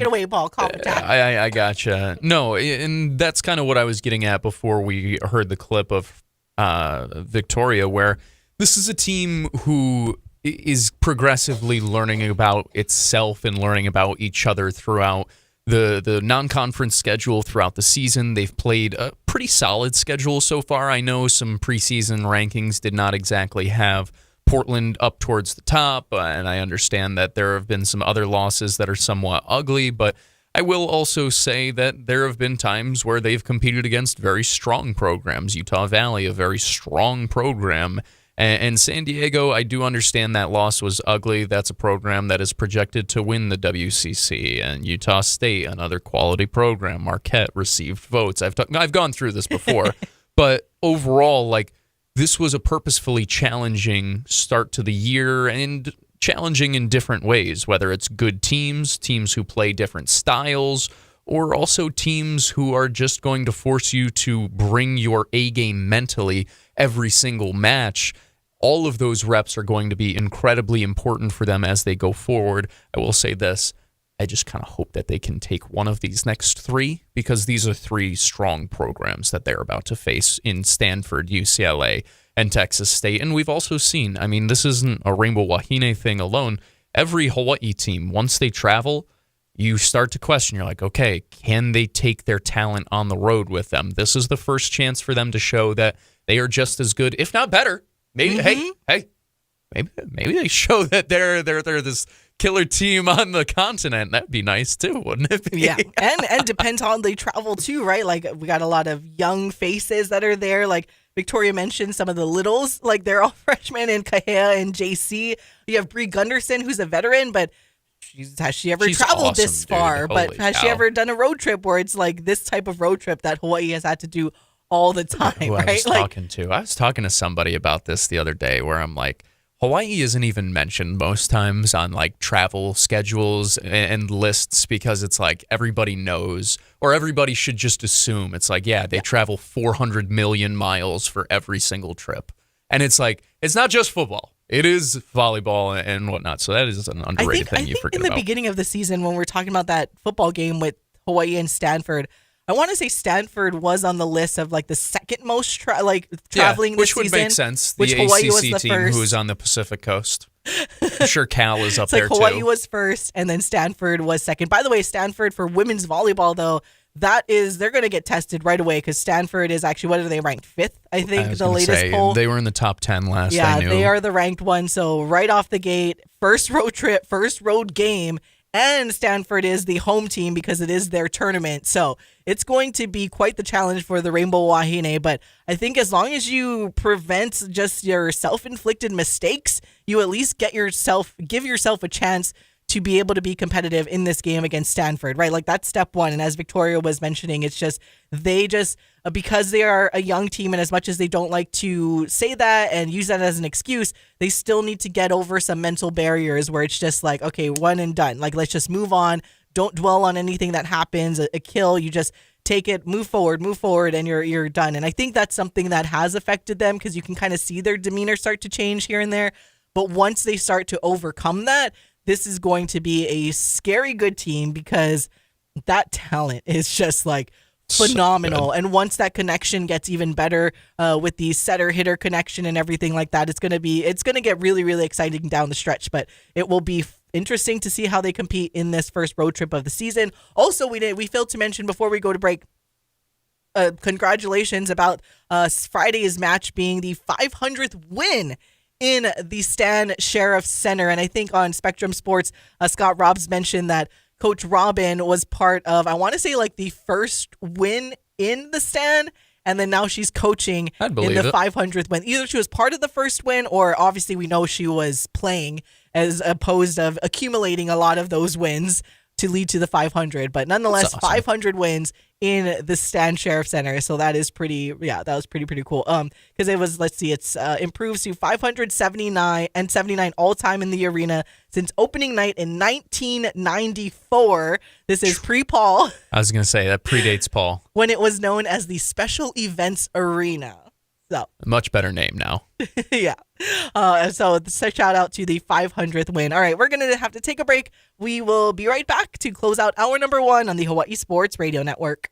it away, Paul. I gotcha. No, and that's kind of what I was getting at before we heard the clip of Victoria, where this is a team who is progressively learning about itself and learning about each other throughout the non-conference schedule throughout the season. They've played a pretty solid schedule so far. I know some preseason rankings did not exactly have Portland up towards the top, and I understand that there have been some other losses that are somewhat ugly, but I will also say that there have been times where they've competed against very strong programs. Utah Valley, a very strong program, and San Diego, I do understand that loss was ugly. That's a program that is projected to win the WCC, and Utah State, another quality program. Marquette received votes. I've gone through this before, but overall, like, this was a purposefully challenging start to the year and challenging in different ways, whether it's good teams who play different styles, or also teams who are just going to force you to bring your A game mentally every single match. All of those reps are going to be incredibly important for them as they go forward. I will say this. I just kind of hope that they can take one of these next three, because these are three strong programs that they're about to face in Stanford, UCLA, and Texas State. And we've also seen, I mean, this isn't a Rainbow Wahine thing alone. Every Hawaii team, once they travel, you start to question. You're like, okay, can they take their talent on the road with them? This is the first chance for them to show that they are just as good, if not better. Maybe, maybe they show that they're this killer team on the continent. That'd be nice too, wouldn't it be? Yeah, and depends on they travel too, right? Like, we got a lot of young faces that are there. Like Victoria mentioned, some of the littles, like they're all freshmen in Kahea and JC. You have Bree Gunderson, who's a veteran, but has she ever traveled awesome, this far? Dude. But has she ever done a road trip where it's like this type of road trip that Hawaii has had to do all the time, right? I was talking to somebody about this the other day, where I'm like, Hawaii isn't even mentioned most times on like travel schedules and lists, because it's like everybody knows, or everybody should just assume it's like, they travel 400 million miles for every single trip. And it's like, it's not just football. It is volleyball and whatnot. So that is an underrated thing you forget about. In the beginning of the season, when we're talking about that football game with Hawaii and Stanford, I want to say Stanford was on the list of like the second most traveling this season. Which would make sense. The Hawaii ACC was the team first. who is on the Pacific Coast. I'm sure Cal is up It's like there Hawaii too. was first, and then Stanford was second. By the way, Stanford for women's volleyball, though, they're going to get tested right away, because Stanford is actually, what are they, ranked fifth? I think the latest poll. They were in the top 10 last. Yeah, I knew. they are the ranked one. So right off the gate, first road trip, first road game. And Stanford is the home team because it is their tournament. So it's going to be quite the challenge for the Rainbow Wahine. But I think as long as you prevent just your self-inflicted mistakes, you at least give yourself a chance to be able to be competitive in this game against Stanford, right? Like, that's step one. And as Victoria was mentioning, it's just because they are a young team, and as much as they don't like to say that and use that as an excuse, they still need to get over some mental barriers where it's just like, okay, one and done. Like, let's just move on. Don't dwell on anything that happens, a kill. You just take it, move forward, and you're done. And I think that's something that has affected them, because you can kind of see their demeanor start to change here and there. But once they start to overcome that, this is going to be a scary good team, because that talent is just like phenomenal. So and once that connection gets even better with the setter-hitter connection and everything like that, it's going to get really, really exciting down the stretch. But it will be interesting to see how they compete in this first road trip of the season. Also, we failed to mention before we go to break, congratulations about Friday's match being the 500th win in the Stan Sheriff Center. And I think on Spectrum Sports, Scott Robbs mentioned that Coach Robin was part of, I want to say, like the first win in the Stan. And then now she's coaching in the 500th win. Either she was part of the first win, or obviously we know she was playing as opposed of accumulating a lot of those wins to lead to the 500. But nonetheless, awesome. 500 wins in the Stan Sheriff Center. So that is pretty, that was pretty cool. Because it was, it's improved to 579 and 79 all time in the arena since opening night in 1994. This is pre-Paul. I was going to say that predates Paul. When it was known as the Special Events Arena. So much better name now. Yeah. So shout out to the 500th win. All right, we're going to have to take a break. We will be right back to close out hour number 1 on the Hawaii Sports Radio Network.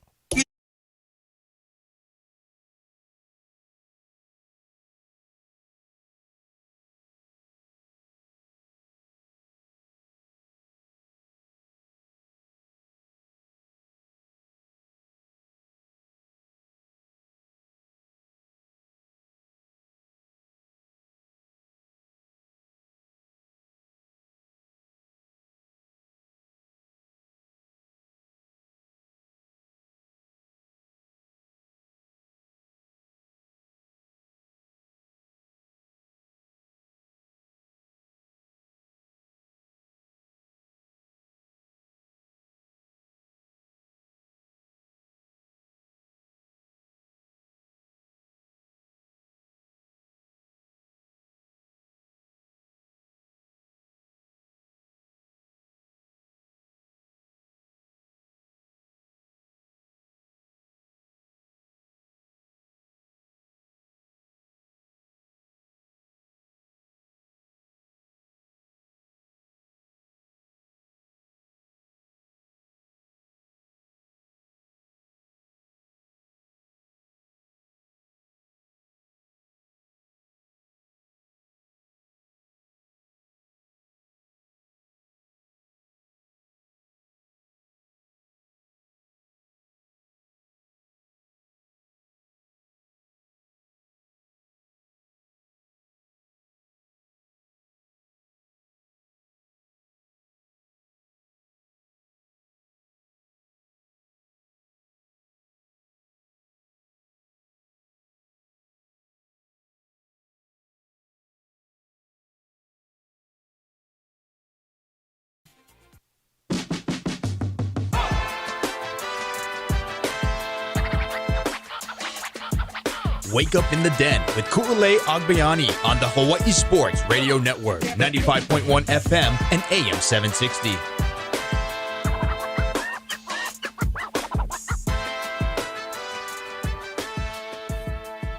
Wake Up in the Den with Ku'ulei Agbayani on the Hawaii Sports Radio Network, 95.1 FM and AM 760.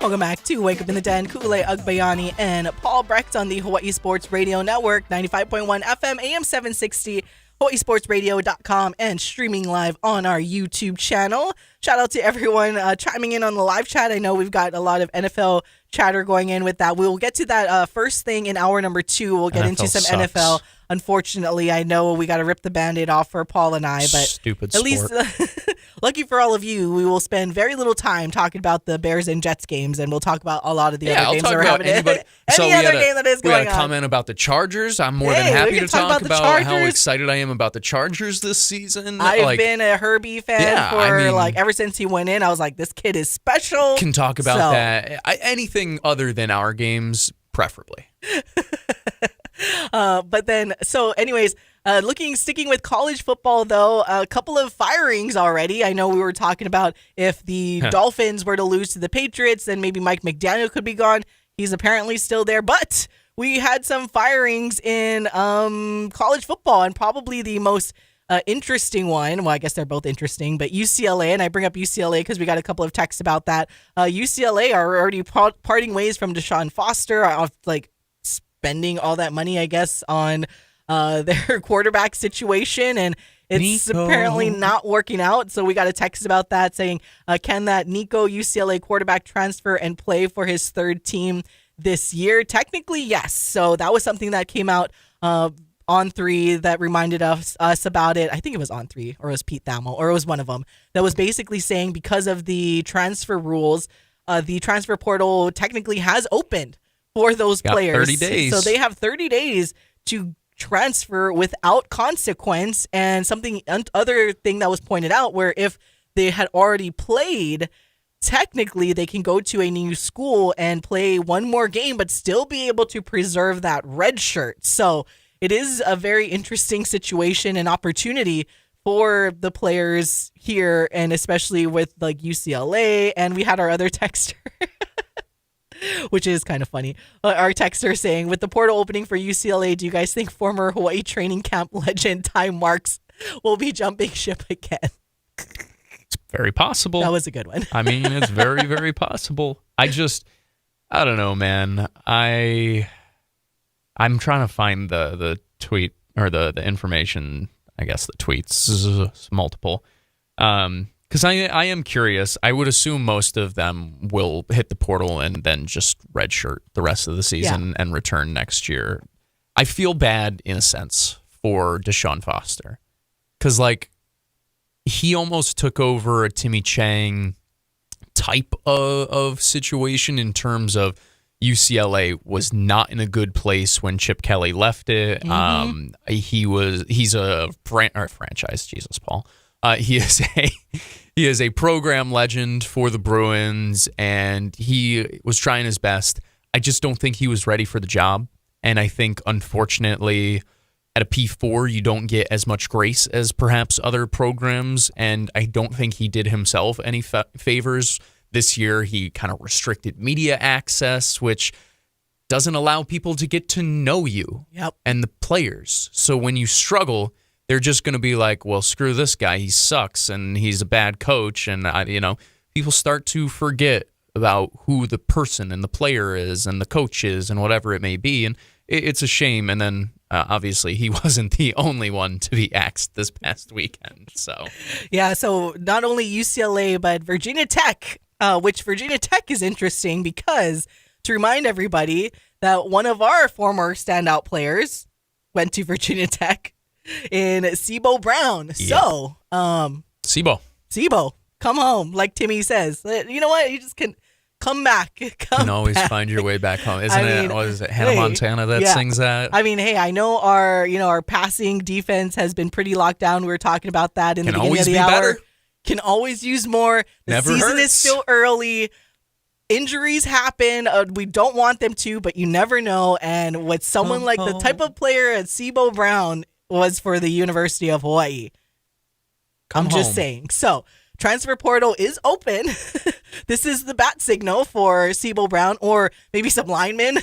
Welcome back to Wake Up in the Den. Ku'ulei Agbayani and Paul Brecht on the Hawaii Sports Radio Network, 95.1 FM, AM 760, hawaiisportsradio.com, and streaming live on our YouTube channel. Shout out to everyone chiming in on the live chat. I know we've got a lot of NFL chatter going in with that. We'll get to that first thing in hour number 2. We'll get into some sucks. NFL. Unfortunately, I know we got to rip the Band-Aid off for Paul and I, but stupid at sport. least lucky for all of you, we will spend very little time talking about the Bears and Jets games, and we'll talk about a lot of the other games that are happening. Any other game that is going on. We got a comment about the Chargers. I'm more than happy to talk about how excited I am about the Chargers this season. I've been a Herbie fan for ever since he went in. I was like, this kid is special. Can talk about that. Anything other than our games, preferably. But then, sticking with college football, though, a couple of firings already. I know we were talking about if the Dolphins were to lose to the Patriots, then maybe Mike McDaniel could be gone. He's apparently still there, but we had some firings in college football, and probably the most interesting one. Well, I guess they're both interesting, but UCLA, and I bring up UCLA because we got a couple of texts about that. UCLA are already parting ways from Deshaun Foster, spending all that money, I guess, on their quarterback situation, and it's apparently not working out. So we got a text about that saying, can that Nico UCLA quarterback transfer and play for his third team this year? Technically, yes. So that was something that came out On Three that reminded us about it. I think it was On Three, or it was Pete Thamel, or it was one of them, that was basically saying because of the transfer rules, the transfer portal technically has opened for those players. 30 days. So they have 30 days to transfer without consequence. And other thing that was pointed out, where if they had already played, technically they can go to a new school and play one more game, but still be able to preserve that red shirt. So it is a very interesting situation and opportunity for the players here, and especially with like UCLA. And we had our other texter, which is kind of funny. Our texter saying, with the portal opening for UCLA, do you guys think former Hawaii training camp legend Ty Marks will be jumping ship again? It's very possible. That was a good one. I mean, it's very, very possible. I don't know, man. I'm trying to find the tweet or the information. I guess the tweets, multiple. Because I am curious. I would assume most of them will hit the portal and then just redshirt the rest of the season and return next year. I feel bad in a sense for Deshaun Foster, because like he almost took over a Timmy Chang type of situation in terms of UCLA was not in a good place when Chip Kelly left it. Mm-hmm. He's a franchise. Jesus, Paul. He is a program legend for the Bruins, and he was trying his best. I just don't think he was ready for the job, and I think unfortunately at a P4 you don't get as much grace as perhaps other programs, and I don't think he did himself any favors. This year, he kind of restricted media access, which doesn't allow people to get to know you and the players. So when you struggle, they're just going to be like, well, screw this guy. He sucks, and he's a bad coach. And, people start to forget about who the person and the player is and the coach is and whatever it may be. And it's a shame. And then, obviously, he wasn't the only one to be axed this past weekend. So not only UCLA, but Virginia Tech. Which Virginia Tech is interesting because, to remind everybody, that one of our former standout players went to Virginia Tech in Sebo Brown. Yeah. So, Sebo, come home, like Timmy says. You know what? You just can come back. You can always find your way back home. What is it, Hannah Montana that sings that? I mean, hey, I know our passing defense has been pretty locked down. We were talking about that in the beginning of the hour. Better. Can always use more. The season is still early. Injuries happen. We don't want them to, but you never know. And with someone like the type of player at Sebo Brown was for the University of Hawaii. I'm just saying. So, transfer portal is open. This is the bat signal for Sebo Brown, or maybe some linemen.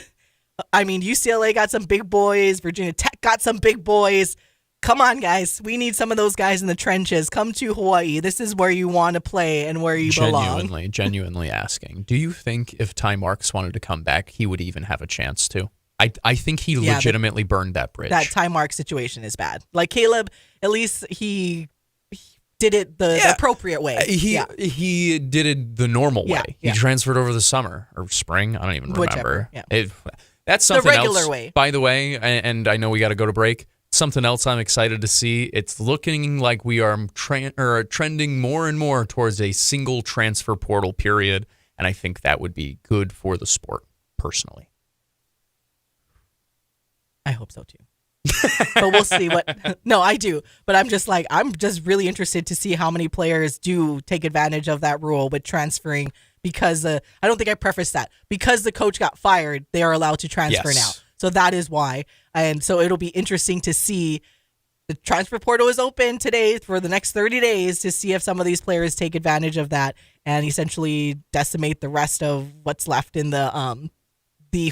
I mean, UCLA got some big boys. Virginia Tech got some big boys. Come on, guys. We need some of those guys in the trenches. Come to Hawaii. This is where you want to play and where you belong. Genuinely asking. Do you think if Ty Marks wanted to come back, he would even have a chance to? I think he legitimately burned that bridge. That Ty Marks situation is bad. Like Caleb, at least he did it the appropriate way. He did it the normal way. He transferred over the summer or spring. I don't even remember. That's something else. The regular way. By the way, and I know we got to go to break. Something else I'm excited to see. It's looking like we are trending more and more towards a single transfer portal period, and I think that would be good for the sport, personally. I hope so, too. But we'll see what... No, I do. But I'm just really interested to see how many players do take advantage of that rule with transferring, because I don't think I prefaced that. Because the coach got fired, they are allowed to transfer now. So that is why. And so it'll be interesting to see. The transfer portal is open today for the next 30 days to see if some of these players take advantage of that and essentially decimate the rest of what's left in the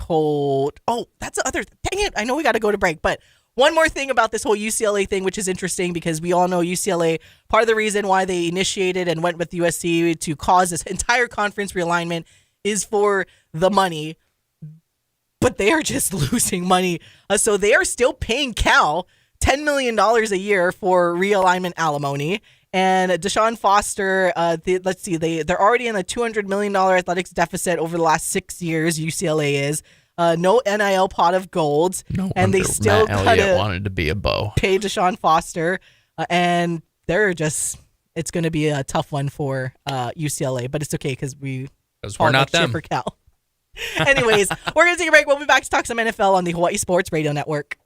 whole. Oh, that's the other. Dang it. I know we got to go to break. But one more thing about this whole UCLA thing, which is interesting because we all know UCLA, part of the reason why they initiated and went with USC to cause this entire conference realignment is for the money. But they are just losing money. So they are still paying Cal $10 million a year for realignment alimony. And Deshaun Foster, they're already in a $200 million athletics deficit over the last 6 years, UCLA is. no NIL pot of gold, No and they wonder still Matt got Elliott to wanted to be a Bo. pay Deshaun Foster, and it's going to be a tough one for UCLA, but it's okay because we're not them. For Cal. Anyways, we're going to take a break. We'll be back to talk some NFL on the Hawaii Sports Radio Network.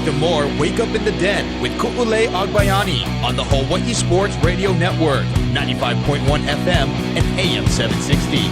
back to more Wake Up in the Den with Ku'ulei Agbayani on the Hawai'i Sports Radio Network, 95.1 FM and AM 760.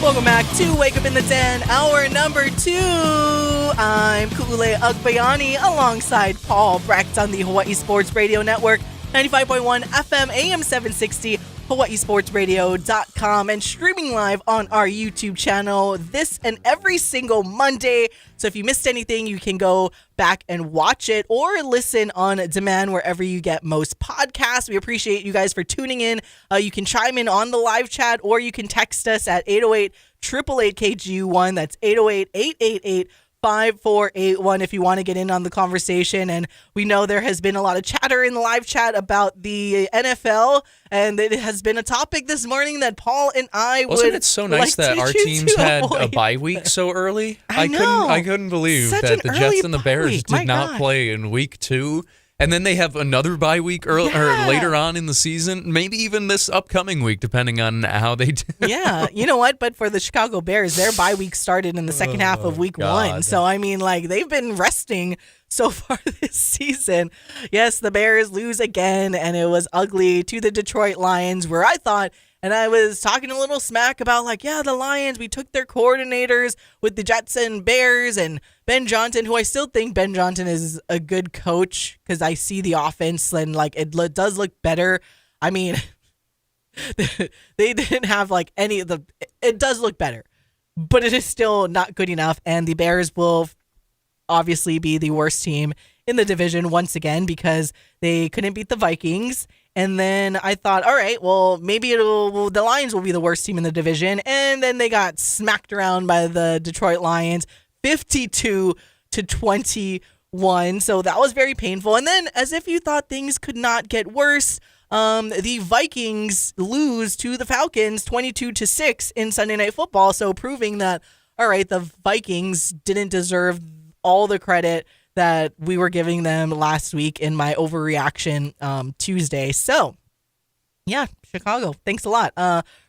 Welcome back to Wake Up in the Den, hour number 2. I'm Ku'ulei Agbayani alongside Paul Brecht on the Hawai'i Sports Radio Network, 95.1 FM, AM 760, hawaiisportsradio.com, and streaming live on our YouTube channel this and every single Monday. So if you missed anything, you can go back and watch it or listen on demand wherever you get most podcasts. We appreciate you guys for tuning in. You can chime in on the live chat or you can text us at 808-888-KGU1. That's 808-888-5481 if you want to get in on the conversation. And we know there has been a lot of chatter in the live chat about the NFL, and it has been a topic this morning that Paul and I Wasn't it so nice that our teams had a bye week so early? I know. I couldn't believe Such that an the Jets early and the bye Bears week. did My not God. play in week 2. And then they have another bye week or later on in the season, maybe even this upcoming week, depending on how they do. Yeah, you know what? But for the Chicago Bears, their bye week started in the second half of week 1. So, I mean, like, they've been resting so far this season. Yes, the Bears lose again, and it was ugly to the Detroit Lions, where I thought, and I was talking a little smack about, like, yeah, the Lions, we took their coordinators with the Jets and Bears and Ben Johnson, who I still think Ben Johnson is a good coach because I see the offense and, like, it does look better. I mean, they didn't have, like, any of the – it does look better, but it is still not good enough, and the Bears will obviously be the worst team in the division once again because they couldn't beat the Vikings. And then I thought, all right, well, maybe the Lions will be the worst team in the division. And then they got smacked around by the Detroit Lions, 52-21. So that was very painful. And then, as if you thought things could not get worse, the Vikings lose to the Falcons 22-6 in Sunday Night Football. So proving that, all right, the Vikings didn't deserve all the credit that we were giving them last week in my overreaction Tuesday. So, yeah, Chicago, thanks a lot.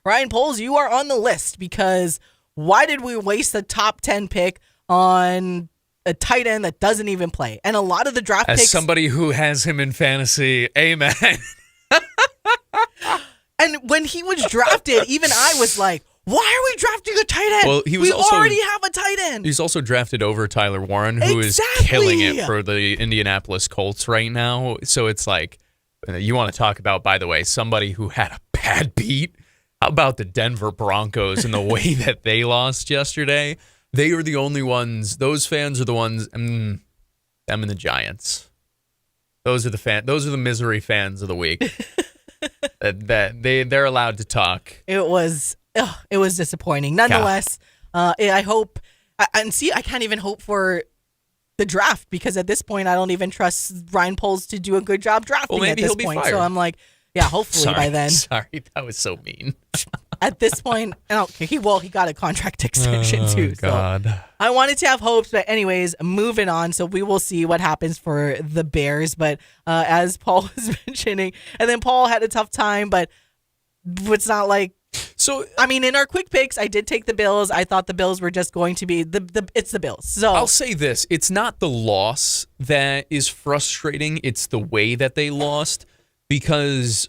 Ryan Poles, you are on the list because why did we waste the top 10 pick on a tight end that doesn't even play? And a lot of the draft picks... As somebody who has him in fantasy, amen. And when he was drafted, even I was like, why are we drafting a tight end? Well, we already have a tight end. He's also drafted over Tyler Warren, who is killing it for the Indianapolis Colts right now. So it's like, you want to talk about, by the way, somebody who had a bad beat. How about the Denver Broncos and the way that they lost yesterday? They are the only ones. Those fans are the ones. Them and the Giants. Those are the misery fans of the week. They're allowed to talk. It was disappointing. Nonetheless, I hope, and see, I can't even hope for the draft because at this point, I don't even trust Ryan Poles to do a good job drafting at this point. So I'm like, yeah, hopefully by then. Sorry, that was so mean. At this point, he got a contract extension too. God. So I wanted to have hopes, but anyways, moving on. So we will see what happens for the Bears. But as Paul was mentioning, and then Paul had a tough time, but it's not like. So I mean, in our quick picks, I did take the Bills. I thought the Bills were just going to be it's the Bills. So I'll say this: it's not the loss that is frustrating; it's the way that they lost because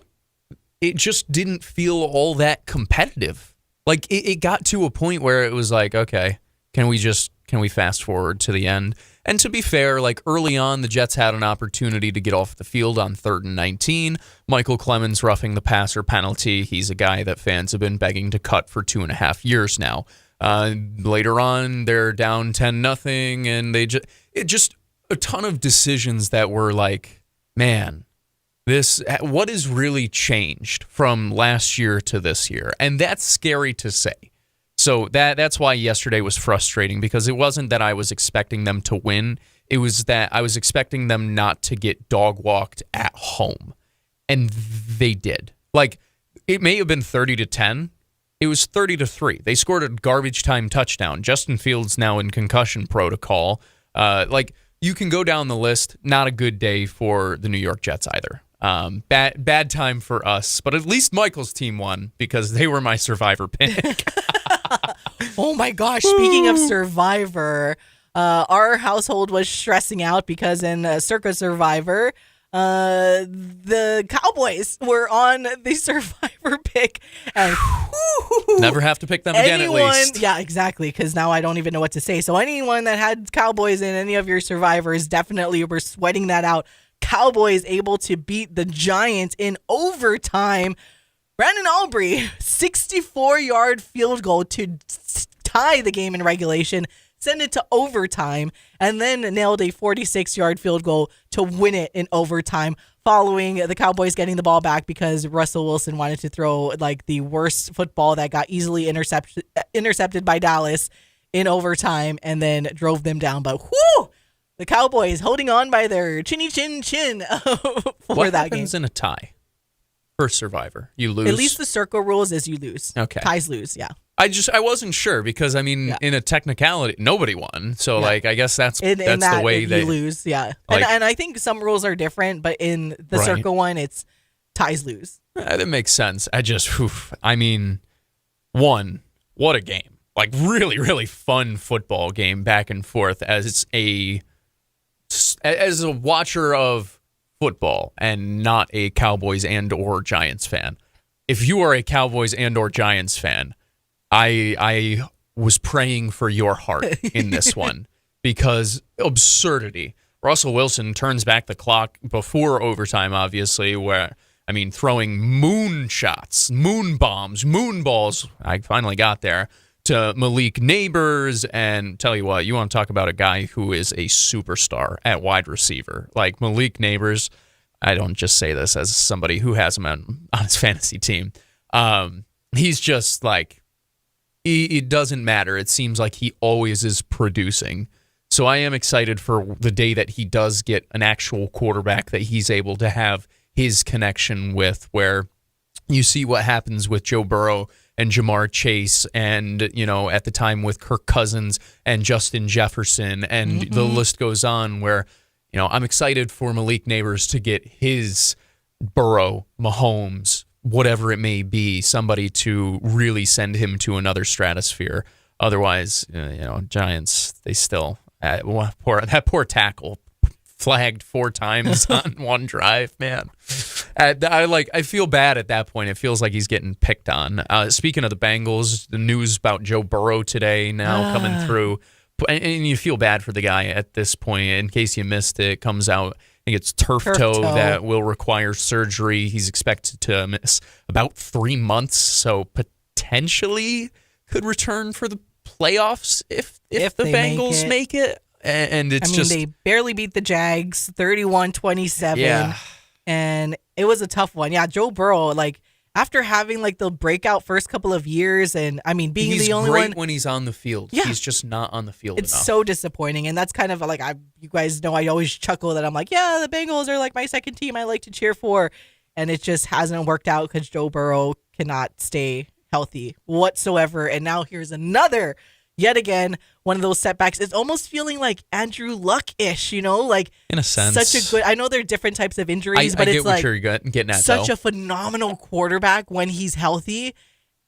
it just didn't feel all that competitive. Like it got to a point where it was like, okay, can we fast forward to the end? And to be fair, like early on, the Jets had an opportunity to get off the field on 3rd and 19. Michael Clemens roughing the passer penalty. He's a guy that fans have been begging to cut for 2.5 years now. Later on, they're down 10-0, and it just a ton of decisions that were like, man, what has really changed from last year to this year? And that's scary to say. So that's why yesterday was frustrating because it wasn't that I was expecting them to win. It was that I was expecting them not to get dog-walked at home. And they did. Like, it may have been 30-10. It was 30-3. They scored a garbage time touchdown. Justin Fields now in concussion protocol. You can go down the list. Not a good day for the New York Jets either. Bad time for us. But at least Michael's team won because they were my survivor pick. Oh my gosh, speaking of Survivor, Our household was stressing out because in Circa Survivor, the Cowboys were on the Survivor pick, and never have to pick them again. At least, yeah, exactly. Because now I don't even know what to say. So anyone that had Cowboys in any of your Survivors definitely were sweating that out. Cowboys able to beat the Giants in overtime. Brandon Aubrey, 64-yard field goal to tie the game in regulation, send it to overtime, and then nailed a 46-yard field goal to win it in overtime, following the Cowboys getting the ball back because Russell Wilson wanted to throw like the worst football that got easily intercepted by Dallas in overtime and then drove them down. But whoo! The Cowboys holding on by their chinny chin chin for what that game. happens in a tie? First Survivor, you lose. At least the circle rules is you lose. Okay. Ties lose, yeah. I wasn't sure because I mean in a technicality nobody won, so like I guess that's in the that, way they you lose, yeah. Like, and I think some rules are different, but in the circle one, it's ties lose. That makes sense. I mean, what a game! Like really, really fun football game back and forth as a watcher of football and not a Cowboys and or Giants fan. If you are a Cowboys and or Giants fan, I was praying for your heart in this one because absurdity. Russell Wilson turns back the clock before overtime, obviously, where, I mean, throwing moon shots, moon bombs, moon balls. I finally got there to Malik Neighbors. And tell you what, you want to talk about a guy who is a superstar at wide receiver. Like Malik Neighbors, I don't just say this as somebody who has him on his fantasy team. He's just like, it doesn't matter. It seems like he always is producing. So I am excited for the day that he does get an actual quarterback that he's able to have his connection with, where you see what happens with Joe Burrow and Jamar Chase and, you know, at the time with Kirk Cousins and Justin Jefferson, and the list goes on, where, you know, I'm excited for Malik Neighbors to get his Burrow, Mahomes, whatever it may be, somebody to really send him to another stratosphere. Otherwise, you know, Giants, they still, that poor tackle flagged 4 times on one drive, man. I feel bad at that point. It feels like he's getting picked on. Speaking of the Bengals, the news about Joe Burrow today now coming through, and you feel bad for the guy at this point. In case you missed it, comes out, I think it's turf toe that will require surgery. He's expected to miss about 3 months, so potentially could return for the playoffs if the Bengals make it. And it's they barely beat the Jags 31-27. Yeah. And it was a tough one. Yeah, Joe Burrow, like, after having like the breakout first couple of years, and I mean being he's the only great one when he's on the field. Yeah. He's just not on the field it's enough. so disappointing. And that's kind of like, you guys know I always chuckle that I'm like, yeah, the Bengals are like my second team I like to cheer for. And it just hasn't worked out because Joe Burrow cannot stay healthy whatsoever. And now here's another, yet again, one of those setbacks. It's almost feeling like Andrew Luck-ish, you know, like, in a sense. Such a good, I know there are different types of injuries, but I it's get what like you're getting at, such though. a phenomenal quarterback when he's healthy,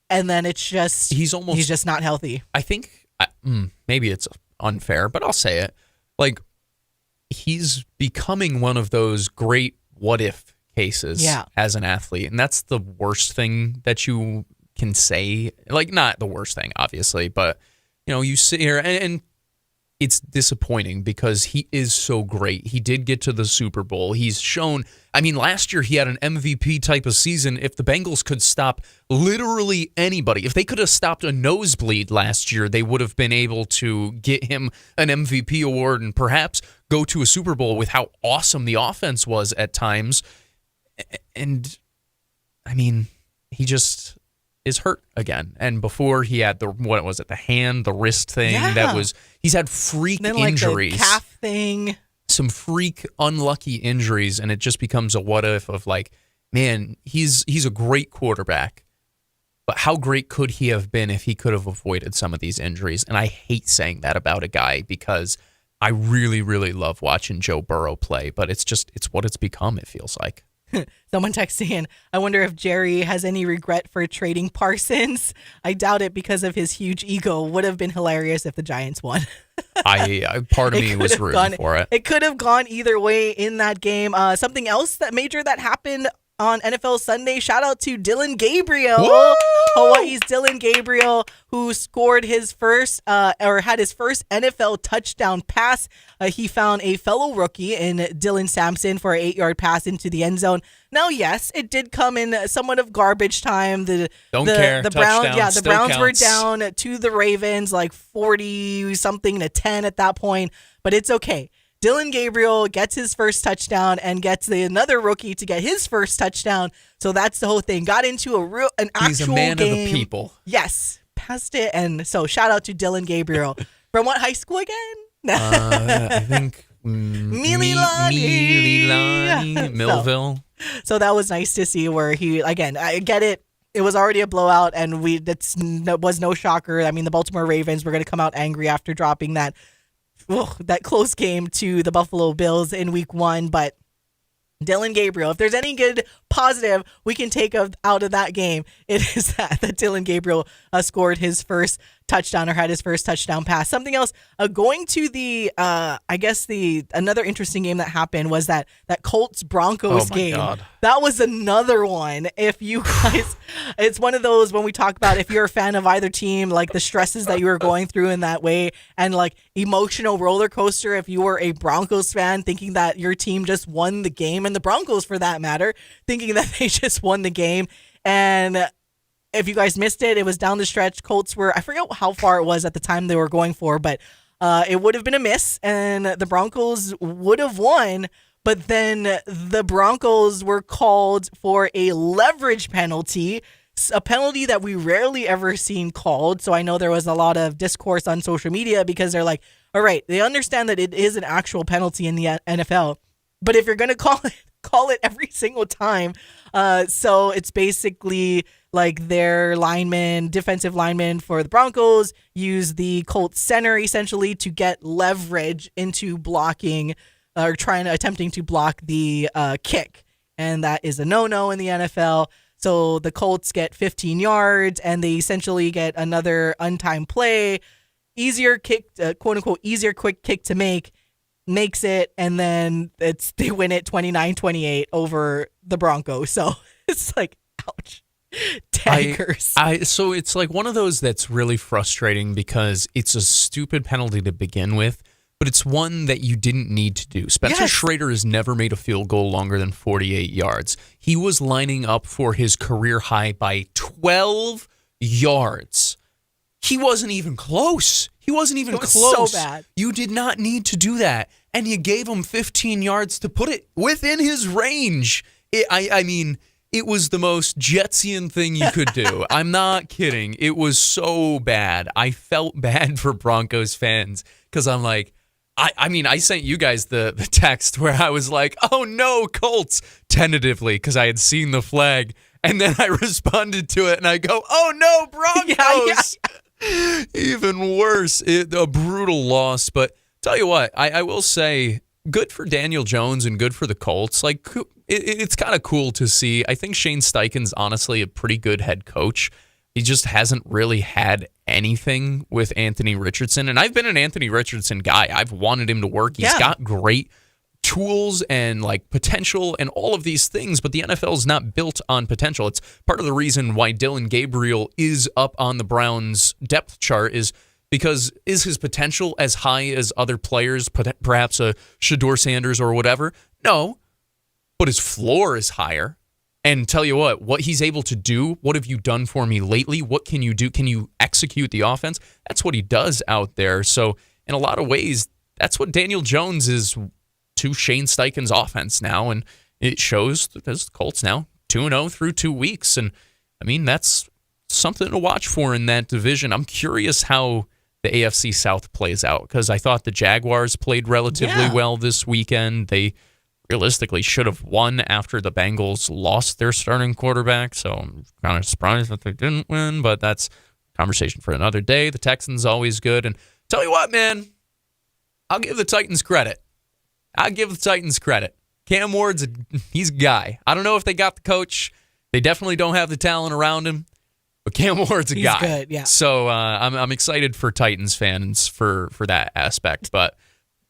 and then it's just he's just not healthy. I think maybe it's unfair, but I'll say it. Like, he's becoming one of those great what if cases as an athlete, and that's the worst thing that you can say. Like, not the worst thing, obviously, but you know, you sit here and it's disappointing because he is so great. He did get to the Super Bowl. He's shown, I mean, last year he had an MVP type of season. If the Bengals could stop literally anybody, if they could have stopped a nosebleed last year, they would have been able to get him an MVP award and perhaps go to a Super Bowl with how awesome the offense was at times. And I mean, he just is hurt again. And before he had the hand, the wrist thing he's had freak injuries. Like the calf thing. Some freak unlucky injuries, and it just becomes a what if of like, man, he's a great quarterback, but how great could he have been if he could have avoided some of these injuries? And I hate saying that about a guy because I really, really love watching Joe Burrow play, but it's what it's become, it feels like. Someone texting in, I wonder if Jerry has any regret for trading Parsons. I doubt it because of his huge ego. Would have been hilarious if the Giants won. Part of me was rooting for it. It could have gone either way in that game. Something else that happened on NFL Sunday. Shout out to Dillon Gabriel, Hawaii's Dillon Gabriel, who scored his first had his first NFL touchdown pass. He found a fellow rookie in Dylan Sampson for an 8-yard pass into the end zone. Now, yes, it did come in somewhat of garbage time. The Browns were down to the Ravens like 40-something to 10 at that point, but it's okay. Dillon Gabriel gets his first touchdown and gets another rookie to get his first touchdown. So that's the whole thing. Got into an actual game. He's a man of the people. Yes, passed it. And so shout out to Dillon Gabriel. From what high school again? I think Mililani, Millville. So that was nice to see where he, again, I get it. It was already a blowout, and was no shocker. I mean, the Baltimore Ravens were going to come out angry after dropping that close game to the Buffalo Bills in week 1. But Dillon Gabriel, if there's any good positive we can take out of that game, it is that Dillon Gabriel scored his first touchdown or had his first touchdown pass. Something else, going to the another interesting game that happened was that Colts Broncos game. God. That was another one. If you guys, it's one of those when we talk about if you're a fan of either team, like the stresses that you were going through in that way, and like emotional roller coaster. If you were a Broncos fan thinking that your team just won the game, and the Broncos for that matter, thinking that they just won the game. And if you guys missed it, it was down the stretch. Colts were, I forget how far it was at the time they were going for, but it would have been a miss, and the Broncos would have won. But then the Broncos were called for a leverage penalty, a penalty that we rarely ever seen called. So I know there was a lot of discourse on social media because they're like, all right, they understand that it is an actual penalty in the NFL, but if you're going to call it every single time. So it's basically like their defensive lineman for the Broncos, use the Colts center essentially to get leverage into blocking or attempting to block the kick. And that is a no-no in the NFL. So the Colts get 15 yards and they essentially get another untimed play, easier kick, quote unquote, easier quick kick to makes it, and then they win it 29-28 over the Broncos. So it's like, ouch. Daggers. So it's like one of those that's really frustrating because it's a stupid penalty to begin with, but it's one that you didn't need to do. Spencer Schrader has never made a field goal longer than 48 yards. He was lining up for his career high by 12 yards. He wasn't even close. He wasn't even close. So bad. You did not need to do that. And you gave him 15 yards to put it within his range. I mean, it was the most Jetsian thing you could do. I'm not kidding. It was so bad. I felt bad for Broncos fans because I'm like, I sent you guys the text where I was like, oh no, Colts, tentatively, because I had seen the flag. And then I responded to it and I go, oh no, Broncos. Yeah. Even worse. A brutal loss. But tell you what, I will say, good for Daniel Jones and good for the Colts. Like, it's kind of cool to see. I think Shane Steichen's honestly a pretty good head coach. He just hasn't really had anything with Anthony Richardson. And I've been an Anthony Richardson guy. I've wanted him to work. He's got great tools and like potential and all of these things, but the NFL is not built on potential. It's part of the reason why Dillon Gabriel is up on the Browns depth chart is because is his potential as high as other players, perhaps a Shedeur Sanders or whatever? No, but his floor is higher. And tell you what he's able to do, what have you done for me lately? What can you do? Can you execute the offense? That's what he does out there. So in a lot of ways, that's what Daniel Jones is to Shane Steichen's offense now, and it shows that the Colts now 2-0 through 2 weeks, and I mean that's something to watch for in that division. I'm curious how the AFC South plays out because I thought the Jaguars played relatively well this weekend. They realistically should have won after the Bengals lost their starting quarterback, so I'm kind of surprised that they didn't win, but that's a conversation for another day. The Texans always good, and tell you what, man, I'll give the Titans credit. Cam Ward's he's a guy. I don't know if they got the coach. They definitely don't have the talent around him. But Cam Ward's a He's guy. good, yeah. So I'm excited for Titans fans for that aspect. But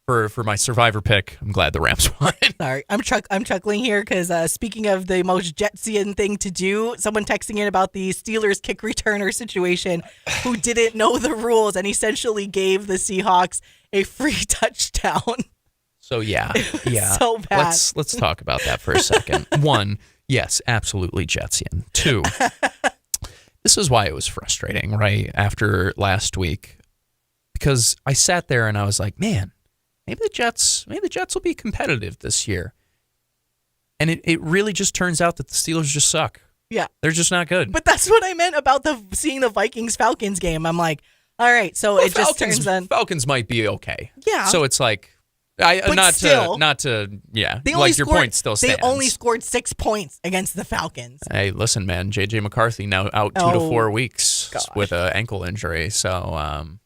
for my survivor pick, I'm glad the Rams won. Sorry, I'm chuckling here because speaking of the most Jetsian thing to do, someone texting in about the Steelers kick returner situation who didn't know the rules and essentially gave the Seahawks a free touchdown. So yeah. So bad. Let's talk about that for a second. One, yes, absolutely Jetsian. Two, this is why it was frustrating, right? After last week, because I sat there and I was like, man, maybe the Jets will be competitive this year. And it really just turns out that the Steelers just suck. Yeah. They're just not good. But that's what I meant about seeing the Vikings-Falcons game. I'm like, all right, so it just turns on. Falcons might be okay. Yeah. So it's like, But not still, to your point still stands. They only scored 6 points against the Falcons. Hey, listen, man, J.J. McCarthy now out 2 to 4 weeks with an ankle injury. So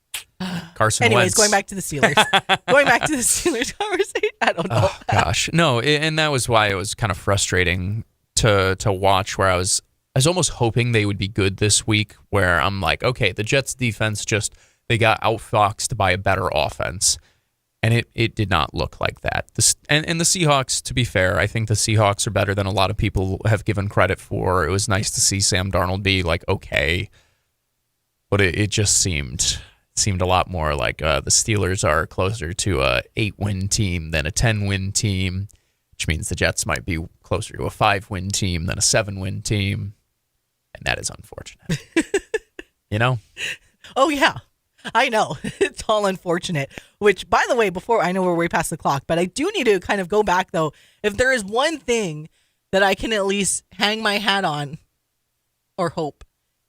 Carson Anyways, Wentz. Going back to the Steelers conversation. I don't know. Oh, gosh. No, and that was why it was kind of frustrating to watch, where I was almost hoping they would be good this week, where I'm like, okay, the Jets defense they got outfoxed by a better offense. And it did not look like that. And the Seahawks, to be fair, I think the Seahawks are better than a lot of people have given credit for. It was nice to see Sam Darnold be like, okay. But it just seemed a lot more like the Steelers are closer to a 8-win team than a 10-win team, which means the Jets might be closer to a 5-win team than a 7-win team. And that is unfortunate. You know? Oh, yeah. I know. It's all unfortunate. Which, by the way, I know we're way past the clock, but I do need to kind of go back, though. If there is one thing that I can at least hang my hat on, or hope,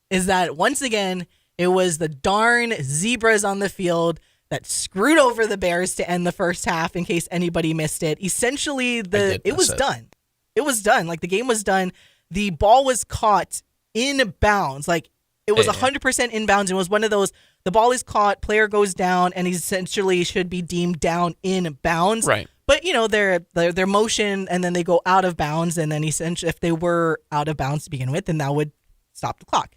is that once again, it was the darn zebras on the field that screwed over the Bears to end the first half, in case anybody missed it. Essentially, it was done. It was done. Like, the game was done. The ball was caught in bounds. Like, it was 100% inbounds, and it was one of those, the ball is caught, player goes down, and he essentially should be deemed down in bounds. Right. But, their motion, and then they go out of bounds, and then essentially, if they were out of bounds to begin with, then that would stop the clock.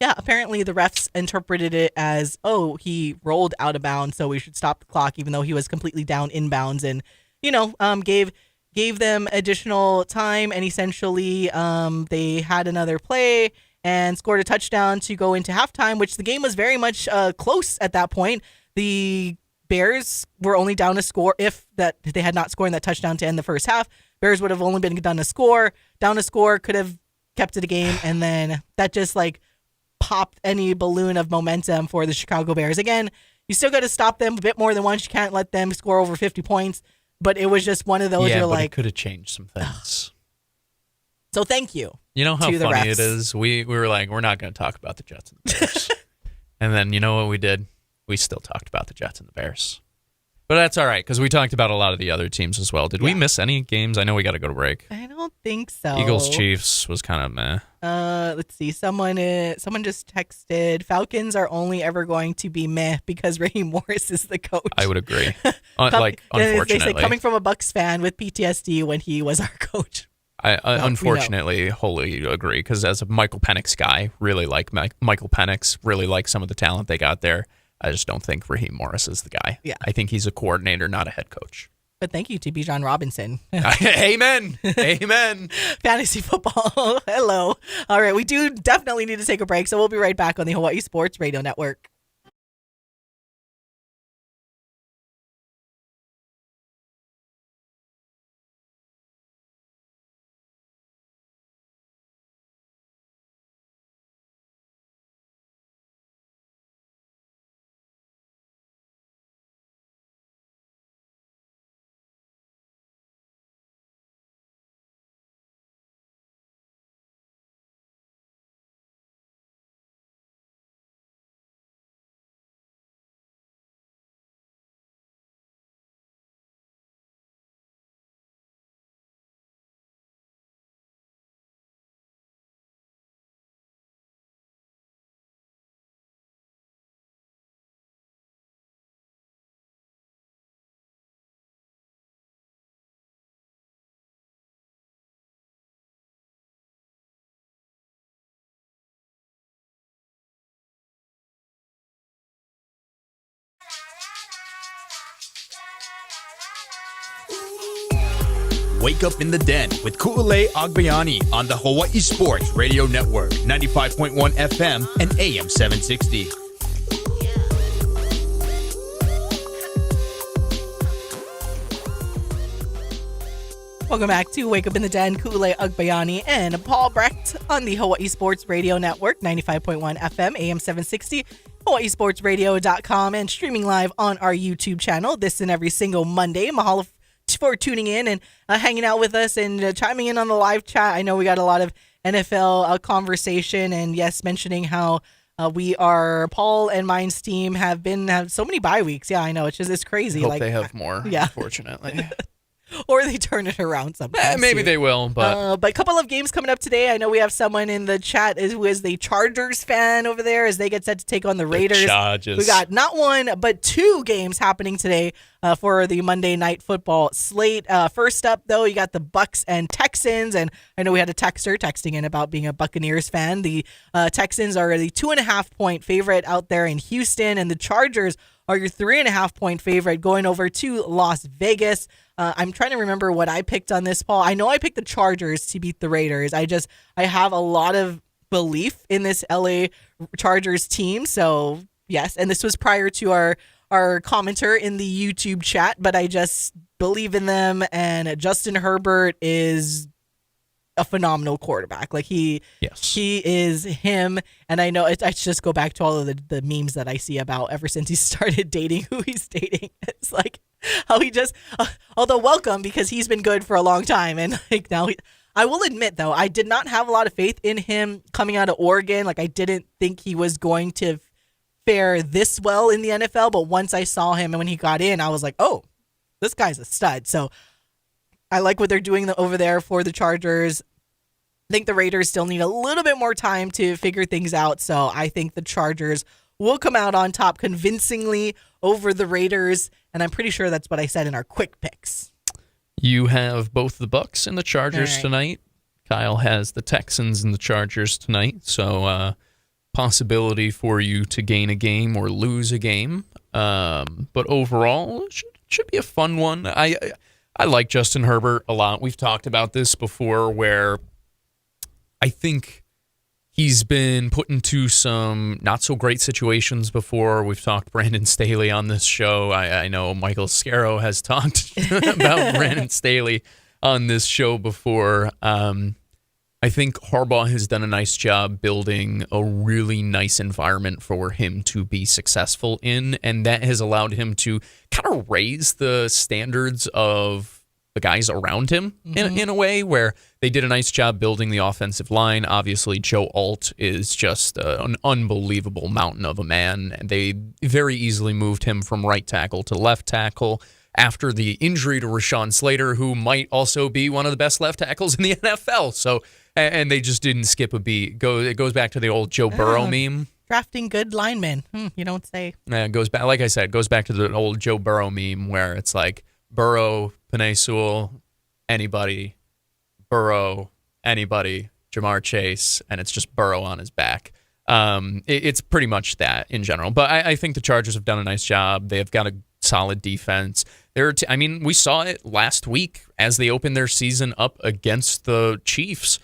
Yeah, apparently the refs interpreted it as, he rolled out of bounds, so we should stop the clock, even though he was completely down in bounds, and, gave them additional time, and essentially they had another play and scored a touchdown to go into halftime, which the game was very much close at that point. The Bears were only down a score. If they had not scored that touchdown to end the first half, Bears would have only been down a score, could have kept it a game, and then that just popped any balloon of momentum for the Chicago Bears. Again, you still got to stop them a bit more than once. You can't let them score over 50 points, but it was just one of those. Yeah, you're but like, it could have changed some things. So thank you. You know how to the funny refs. it is? We were like, we're not going to talk about the Jets and the Bears. And then you know what we did? We still talked about the Jets and the Bears. But that's all right, because we talked about a lot of the other teams as well. Did we miss any games? I know we got to go to break. I don't think so. Eagles-Chiefs was kind of meh. Let's see. Someone just texted, Falcons are only ever going to be meh because Raheem Morris is the coach. I would agree. Unfortunately. They say, coming from a Bucs fan with PTSD when he was our coach. I unfortunately wholly agree, because as a Michael Penix guy, really like Michael Penix, really like some of the talent they got there. I just don't think Raheem Morris is the guy. Yeah. I think he's a coordinator, not a head coach. But thank you to Bijan Robinson. Amen. Amen. Fantasy football. Hello. All right. We do definitely need to take a break, so we'll be right back on the Hawaii Sports Radio Network. Wake Up in the Den with Ku'ulei Agbayani on the Hawai'i Sports Radio Network, 95.1 FM and AM 760. Welcome back to Wake Up in the Den. Ku'ulei Agbayani and Paul Brecht on the Hawai'i Sports Radio Network, 95.1 FM, AM 760, hawaiisportsradio.com, and streaming live on our YouTube channel this and every single Monday. Mahalo for tuning in and hanging out with us and chiming in on the live chat. I know we got a lot of NFL conversation, and yes, mentioning how Paul and mine's team have so many bye weeks. Yeah, I know. It's crazy. I hope they have more, unfortunately. Or they turn it around sometimes. Maybe they will, but a couple of games coming up today. I know we have someone in the chat who is the Chargers fan over there as they get set to take on the Raiders. Chargers. We got not one, but two games happening today for the Monday Night Football slate. First up, though, you got the Bucs and Texans, and I know we had a texter texting in about being a Buccaneers fan. The Texans are the 2.5-point favorite out there in Houston, and the Chargers are your 3.5-point favorite going over to Las Vegas. I'm trying to remember what I picked on this, Paul. I know I picked the Chargers to beat the Raiders. I have a lot of belief in this LA Chargers team. So, yes, and this was prior to our commenter in the YouTube chat, but I just believe in them, and Justin Herbert is a phenomenal quarterback. Like he is him. And I know I just go back to all of the memes that I see about ever since he started dating who he's dating. It's like how he just, although welcome, because he's been good for a long time. And like now I will admit though, I did not have a lot of faith in him coming out of Oregon. Like I didn't think he was going to fare this well in the NFL. But once I saw him and when he got in, I was like, oh, this guy's a stud. So I like what they're doing over there for the Chargers. I think the Raiders still need a little bit more time to figure things out. So I think the Chargers will come out on top convincingly over the Raiders. And I'm pretty sure that's what I said in our quick picks. You have both the Bucs and the Chargers tonight. Kyle has the Texans and the Chargers tonight. So possibility for you to gain a game or lose a game. But overall, it should be a fun one. I like Justin Herbert a lot. We've talked about this before where I think he's been put into some not so great situations before. We've talked Brandon Staley on this show. I know Michael Scarrow has talked about Brandon Staley on this show before. I think Harbaugh has done a nice job building a really nice environment for him to be successful in, and that has allowed him to kind of raise the standards of the guys around him in a way where they did a nice job building the offensive line. Obviously, Joe Alt is just an unbelievable mountain of a man. They very easily moved him from right tackle to left tackle after the injury to Rashawn Slater, who might also be one of the best left tackles in the NFL. So, and they just didn't skip a beat. It goes back to the old Joe Burrow meme. Drafting good linemen. You don't say. Yeah, it goes back, like I said, it goes back to the old Joe Burrow meme where it's like Burrow, Penei Sewell, anybody, Burrow, anybody, Jamar Chase, and it's just Burrow on his back. It's pretty much that in general. But I think the Chargers have done a nice job. They have got a solid defense. We saw it last week as they opened their season up against the Chiefs.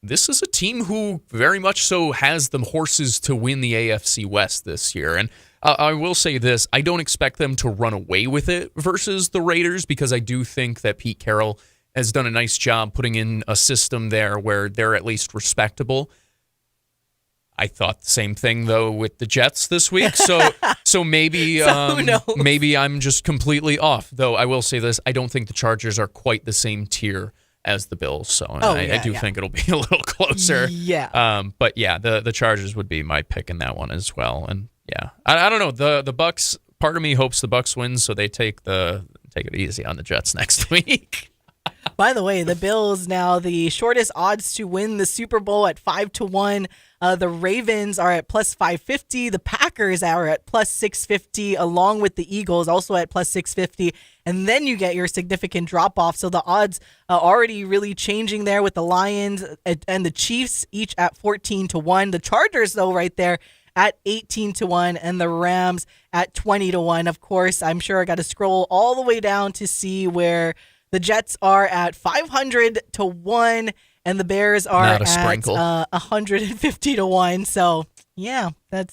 This is a team who very much so has the horses to win the AFC West this year. And I will say this, I don't expect them to run away with it versus the Raiders because I do think that Pete Carroll has done a nice job putting in a system there where they're at least respectable. I thought the same thing, though, with the Jets this week. So maybe who knows? Maybe I'm just completely off. Though I will say this, I don't think the Chargers are quite the same tier as the Bills. So I do think it'll be a little closer. Yeah. But yeah, the Chargers would be my pick in that one as well. And yeah, I don't know. The Bucs, part of me hopes the Bucs win, so they take it easy on the Jets next week. By the way, the Bills now the shortest odds to win the Super Bowl at 5-1. The Ravens are at plus 550. The Packers are at plus 650, along with the Eagles also at plus 650. And then you get your significant drop off. So the odds are already really changing there with the Lions and the Chiefs each at 14-1. The Chargers, though, right there at 18-1, and the Rams at 20-1. Of course, I'm sure I got to scroll all the way down to see where The Jets are at 500 to 1, and the Bears are Not a at sprinkle. 150 to 1. So, yeah, that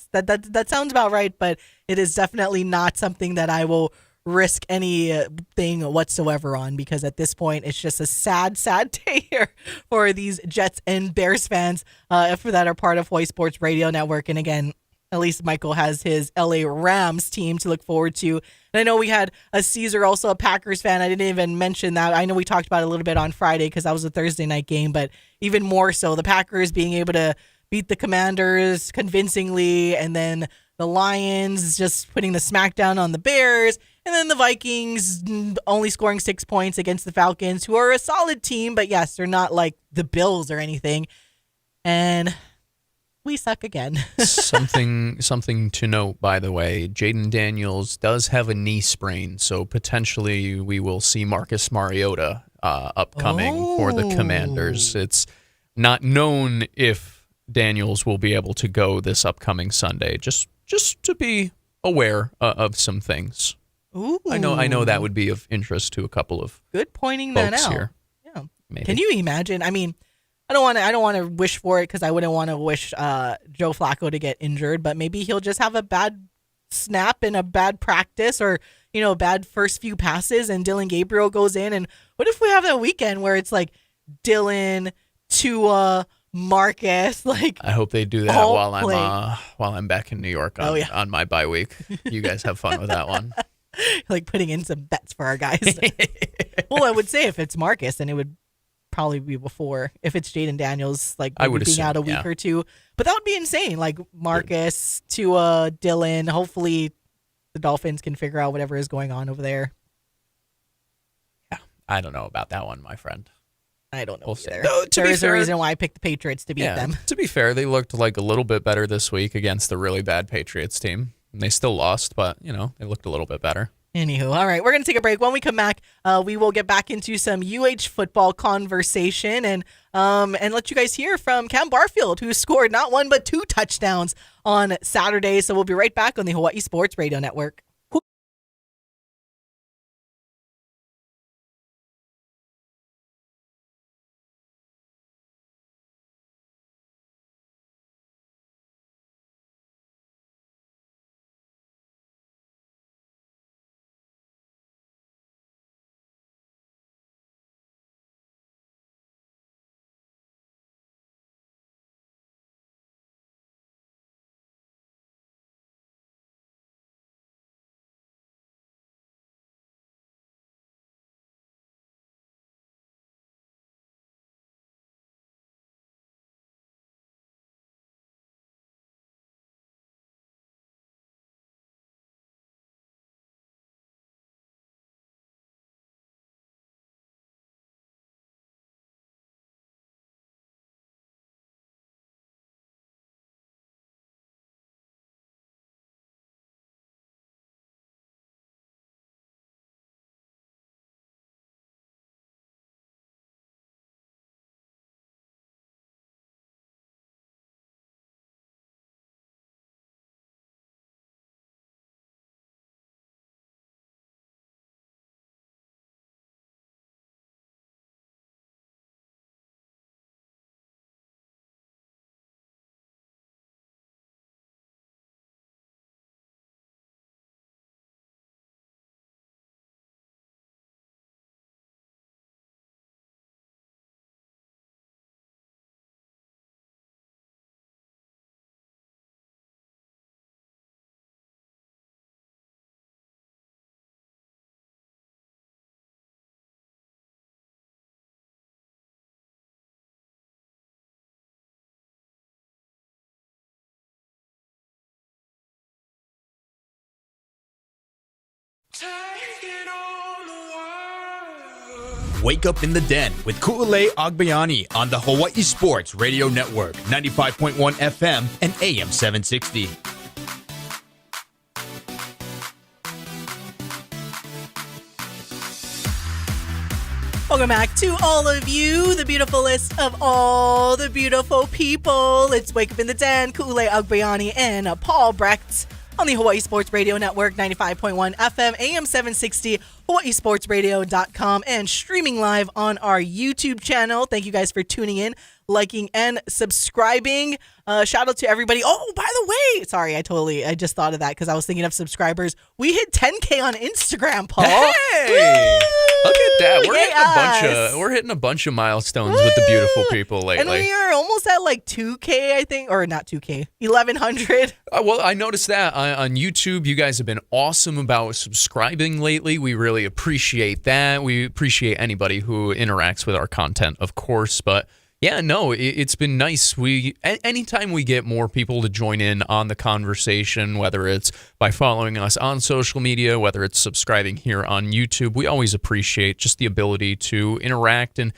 sounds about right, but it is definitely not something that I will risk anything whatsoever on, because at this point it's just a sad day here for these Jets and Bears fans that are part of Hawaii Sports Radio Network. And again, at least Michael has his LA Rams team to look forward to. And I know we had a Caesar, also a Packers fan. I didn't even mention that. I know we talked about it a little bit on Friday because that was a Thursday night game, but even more so, the Packers being able to beat the Commanders convincingly, and then the Lions just putting the smackdown on the Bears, and then the Vikings only scoring 6 points against the Falcons, who are a solid team, but yes, they're not like the Bills or anything. And we suck again. Something to note, by the way, Jaden Daniels does have a knee sprain, so potentially we will see Marcus Mariota upcoming for the Commanders. It's not known if Daniels will be able to go this upcoming Sunday. Just to be aware of some things. Ooh. I know that would be of interest to a couple of good pointing that folks out. Here. Yeah. Maybe. Can you imagine? I mean, I don't want to wish for it, because I wouldn't want to wish Joe Flacco to get injured, but maybe he'll just have a bad snap and a bad practice, or bad first few passes, and Dylan Gabriel goes in. And what if we have that weekend where it's like Dylan, Tua, Marcus, like I hope they do that while I'm back in New York on my bye week. You guys have fun with that one. Like putting in some bets for our guys. Well, I would say if it's Marcus, then it would probably be before. If it's Jaden Daniels, like I would being assume, out a week or two. But that would be insane. Like Marcus, Tua, Dylan. Hopefully the Dolphins can figure out whatever is going on over there. Yeah, I don't know about that one, my friend. I don't know We'll either. see. There is a reason why I picked the Patriots to beat them. To be fair, they looked like a little bit better this week against the really bad Patriots team. And they still lost, but, they looked a little bit better. Anywho, all right, we're going to take a break. When we come back, we will get back into some UH football conversation and let you guys hear from Cam Barfield, who scored not one but 2 touchdowns on Saturday. So we'll be right back on the Hawaii Sports Radio Network. Wake up in the den with Ku'ulei Agbayani on the Hawaii Sports Radio Network, 95.1 FM and AM 760. Welcome back to all of you, the beautifulest of all the beautiful people. It's Wake Up in the Den, Ku'ulei Agbayani and Paul Brecht on the Hawaii Sports Radio Network, 95.1 FM, AM 760. HawaiiSportsRadio.com, and streaming live on our YouTube channel. Thank you guys for tuning in, liking, and subscribing. Shout out to everybody. Oh, by the way, sorry, I just thought of that because I was thinking of subscribers. We hit 10K on Instagram, Paul. Hey! Look at that. We're hitting a bunch of milestones with the beautiful people lately. And we are almost at like 2K, I think, or not 2K, 1,100. Well, I noticed that on YouTube. You guys have been awesome about subscribing lately. We really appreciate that. We appreciate anybody who interacts with our content, of course, but yeah, no, it's been nice. Anytime we get more people to join in on the conversation, whether it's by following us on social media, whether it's subscribing here on YouTube, we always appreciate just the ability to interact and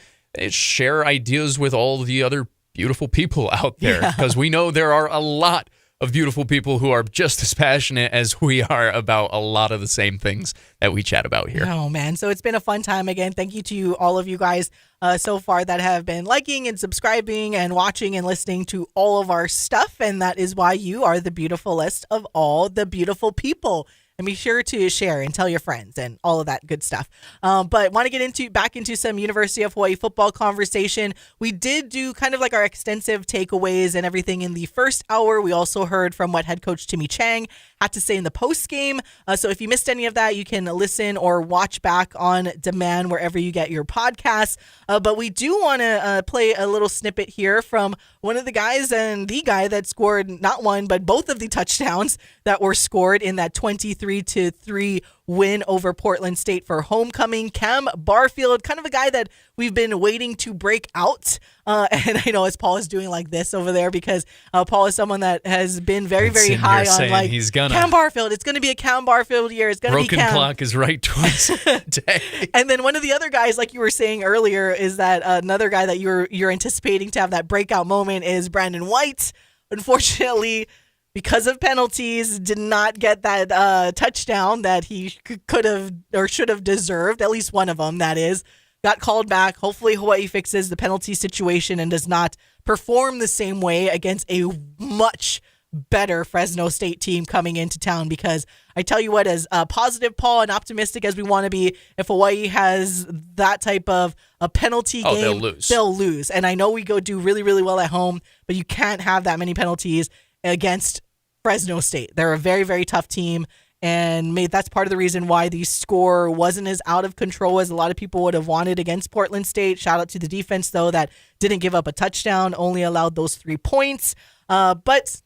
share ideas with all the other beautiful people out there, because we know there are a lot of beautiful people who are just as passionate as we are about a lot of the same things that we chat about here. Oh, man. So it's been a fun time again. Thank you to all of you guys so far that have been liking and subscribing and watching and listening to all of our stuff. And that is why you are the beautifulest of all the beautiful people. And be sure to share and tell your friends and all of that good stuff. But want to get back into some University of Hawaii football conversation. We did do kind of like our extensive takeaways and everything in the first hour. We also heard from what head coach Timmy Chang had to say in the post game. So if you missed any of that, you can listen or watch back on demand wherever you get your podcasts. But we do want to play a little snippet here from one of the guys and the guy that scored not one, but both of the touchdowns that were scored in that 23-3 win over Portland State for homecoming. Cam Barfield, kind of a guy that we've been waiting to break out. And I know as Paul is doing like this over there because Paul is someone that has been very, very high on like he's gonna. Cam Barfield. It's going to be a Cam Barfield year. It's going to be Cam. Broken clock is right twice a day. And then one of the other guys, like you were saying earlier, is that another guy that you're anticipating to have that breakout moment is Brandon White. Unfortunately, because of penalties, did not get that touchdown that he could have or should have deserved, at least one of them, that is. Got called back. Hopefully Hawaii fixes the penalty situation and does not perform the same way against a much better Fresno State team coming into town, because I tell you what, as positive, Paul, and optimistic as we want to be, if Hawaii has that type of a penalty game, they'll lose. And I know we go do really, really well at home, but you can't have that many penalties against Fresno State. They're a very, very tough team, and that's part of the reason why the score wasn't as out of control as a lot of people would have wanted against Portland State. Shout out to the defense, though, that didn't give up a touchdown, only allowed those 3 points. But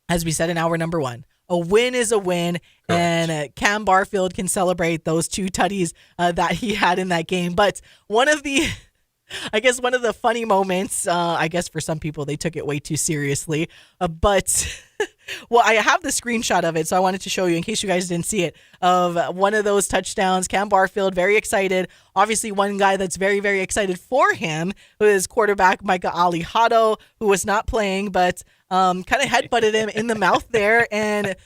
as we said in hour number one, a win is a win, and Cam Barfield can celebrate those 2 tutties that he had in that game. But one of the funny moments, I guess for some people, they took it way too seriously. But, well, I have the screenshot of it, so I wanted to show you in case you guys didn't see it, of one of those touchdowns. Cam Barfield, very excited. Obviously, one guy that's very, very excited for him was quarterback Micah Alihado, who was not playing, but kind of headbutted him in the mouth there. And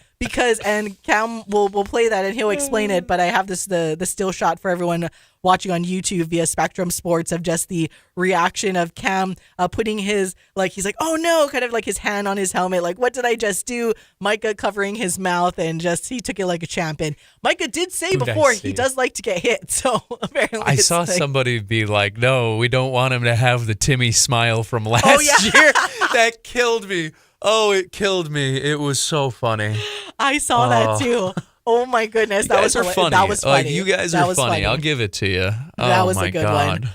Cam will play that and he'll explain it, but I have the still shot for everyone watching on YouTube via Spectrum Sports of just the reaction of Cam putting his, like, he's like, oh no, kind of like his hand on his helmet, like, what did I just do? Micah covering his mouth, and just he took it like a champ. And Micah did say before he does like to get hit, so apparently I saw somebody be like, no, we don't want him to have the Timmy smile from last year. That killed me. Oh, it killed me. It was so funny. I saw that too. Oh my goodness, that was funny. That was funny. Like, you guys are funny. I'll give it to you. That was a good one.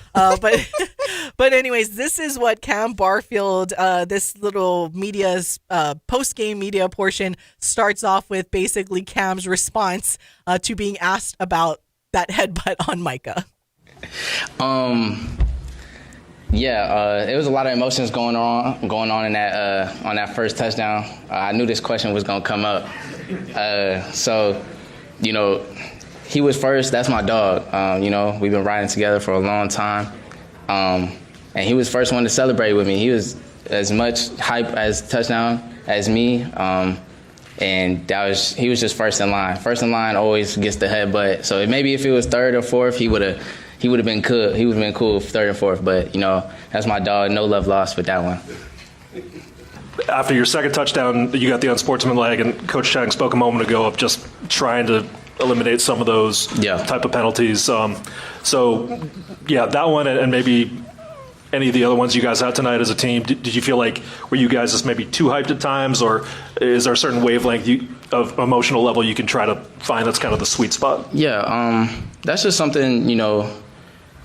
But anyways, this is what Cam Barfield, this little post-game media portion starts off with, basically Cam's response to being asked about that headbutt on Micah. It was a lot of emotions going on in that on that first touchdown. I knew this question was gonna come up. So, he was first. That's my dog. We've been riding together for a long time, and he was first one to celebrate with me. He was as much hype as touchdown as me, and he was just first in line. First in line always gets the headbutt. So maybe if it was third or fourth, he would have been cool. He would have been cool third and fourth. But that's my dog. No love lost with that one. After your second touchdown, you got the unsportsmanlike, and Coach Chang spoke a moment ago of just trying to eliminate some of those type of penalties. So, that one and maybe any of the other ones you guys had tonight as a team, did you feel like, were you guys just maybe too hyped at times, or is there a certain wavelength of emotional level you can try to find that's kind of the sweet spot? Yeah, that's just something,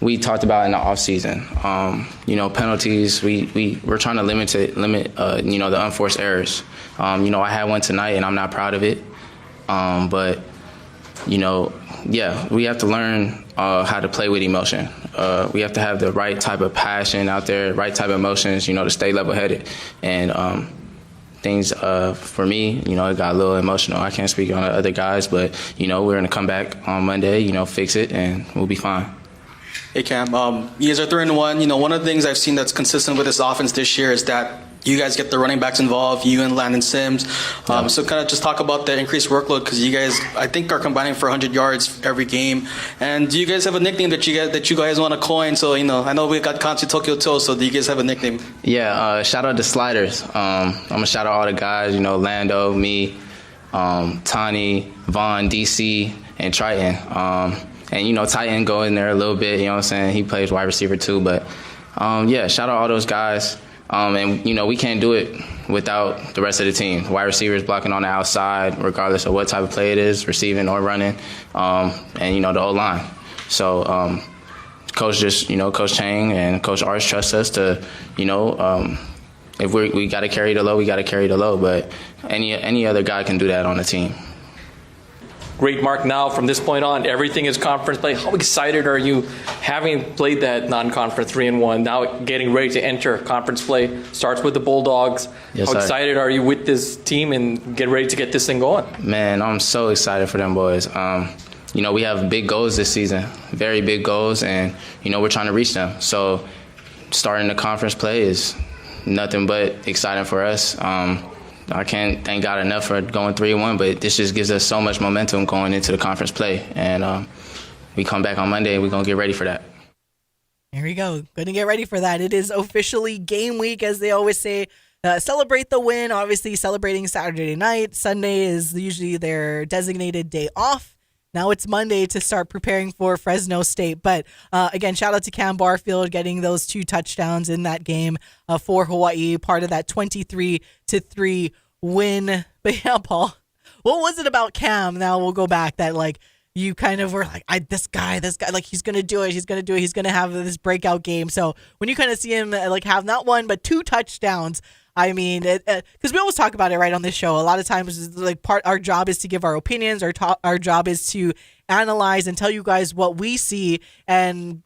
we talked about in the off season. Penalties, we're trying to limit the unforced errors. I had one tonight and I'm not proud of it. But we have to learn how to play with emotion. We have to have the right type of passion out there, right type of emotions, to stay level-headed. And things, for me, it got a little emotional. I can't speak on the other guys, but, we're going to come back on Monday, fix it, and we'll be fine. Hey, Cam. You guys are 3-1. One of the things I've seen that's consistent with this offense this year is that you guys get the running backs involved, you and Landon Sims. So kind of just talk about the increased workload, because you guys, I think, are combining for 100 yards every game. And do you guys have a nickname that you guys want to coin? So, I know we got Kanchi Tokyo Toe, so do you guys have a nickname? Yeah, shout out to Sliders. I'm going to shout out all the guys, Lando, me, Tani, Vaughn, DC, and Triton. And, Titan go in there a little bit, he plays wide receiver too. But, shout out all those guys. And, we can't do it without the rest of the team. Wide receivers blocking on the outside, regardless of what type of play it is, receiving or running, and, the O-line. So, Coach Coach Chang and Coach Arch trust us to, if we got to carry the load, we got to carry the load. But any other guy can do that on the team. Great, Mark. Now, from this point on, everything is conference play. How excited are you, having played that non-conference 3-1, now getting ready to enter conference play? Starts with the Bulldogs. Yes, How sir. excited are you with this team and get ready to get this thing going? Man, I'm so excited for them boys. We have big goals this season, very big goals, and, we're trying to reach them. So starting the conference play is nothing but exciting for us. I can't thank God enough for going 3-1, but this just gives us so much momentum going into the conference play. And we come back on Monday and we're going to get ready for that. There we go. Going to get ready for that. It is officially game week, as they always say. Celebrate the win. Obviously, celebrating Saturday night. Sunday is usually their designated day off. Now it's Monday to start preparing for Fresno State. But again, shout out to Cam Barfield getting those 2 touchdowns in that game for Hawaii, part of that 23-3 win. But yeah, Paul, what was it about Cam? Now we'll go back that you kind of were like, this guy, like he's going to do it. He's going to have this breakout game. So when you kind of see him have not 1, but 2 touchdowns, I mean, because we always talk about it right on this show. A lot of times, our job is to give our opinions. Our job is to analyze and tell you guys what we see. And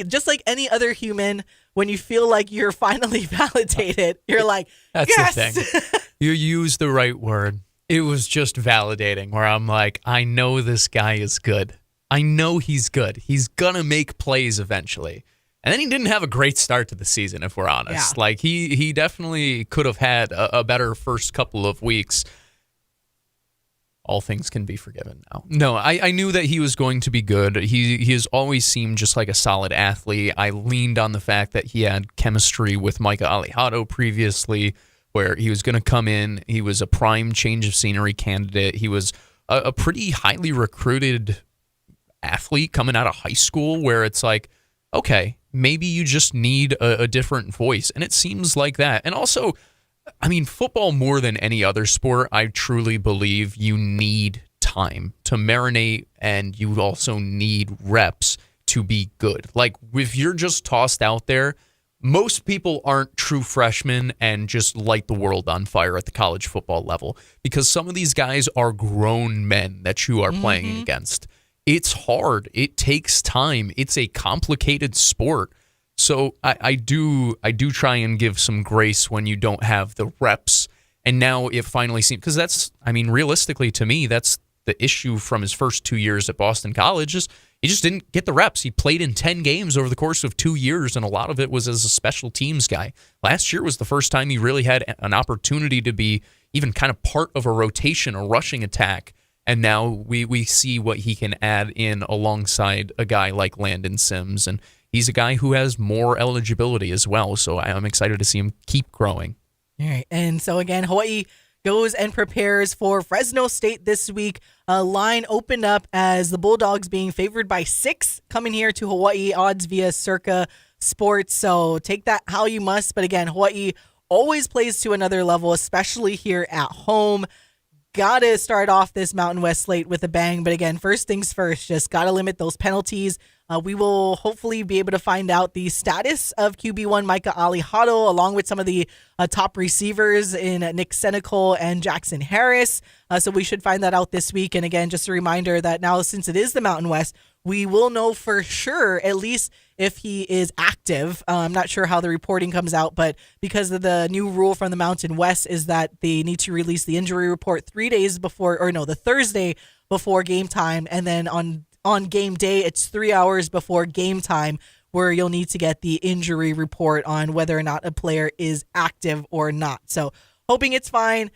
just like any other human, when you feel like you're finally validated, you're like, That's yes. the thing. You used the right word. It was just validating, where I'm like, I know this guy is good. I know he's good. He's gonna make plays eventually. And then he didn't have a great start to the season, if we're honest. Yeah. He definitely could have had a better first couple of weeks. All things can be forgiven now. No, I knew that he was going to be good. He has always seemed just like a solid athlete. I leaned on the fact that he had chemistry with Micah Alejado previously, where he was going to come in. He was a prime change of scenery candidate. He was a pretty highly recruited athlete coming out of high school, where it's like, okay, maybe you just need a different voice. And it seems like that. And also, I mean, football more than any other sport, I truly believe you need time to marinate, and you also need reps to be good. Like, if you're just tossed out there, most people aren't true freshmen and just light the world on fire at the college football level, because some of these guys are grown men that you are playing against. It's hard. It takes time. It's a complicated sport. So I do try and give some grace when you don't have the reps. And now it finally seems, because that's, I mean, realistically to me, that's the issue from his first 2 years at Boston College, is he just didn't get the reps. He played in 10 games over the course of 2 years, and a lot of it was as a special teams guy. Last year was the first time he really had an opportunity to be even kind of part of a rotation, a rushing attack. And now we see what he can add in alongside a guy like Landon Sims. And he's a guy who has more eligibility as well. So I'm excited to see him keep growing. All right. And so again, Hawaii goes and prepares for Fresno State this week. A line opened up as the Bulldogs being favored by 6 coming here to Hawaii, odds via Circa Sports. So take that how you must. But again, Hawaii always plays to another level, especially here at home. Got to start off this Mountain West slate with a bang. But again, first things first, just got to limit those penalties. We will hopefully be able to find out the status of QB1 Micah Alihado, along with some of the top receivers in Nick Senecal and Jackson Harris. So we should find that out this week. And again, just a reminder that now, since it is the Mountain West, we will know for sure, at least if he is active. I'm not sure how the reporting comes out, but because of the new rule from the Mountain West is that they need to release the injury report 3 days before, the Thursday before game time. And then on game day, it's 3 hours before game time where you'll need to get the injury report on whether or not a player is active or not. So hoping it's fine.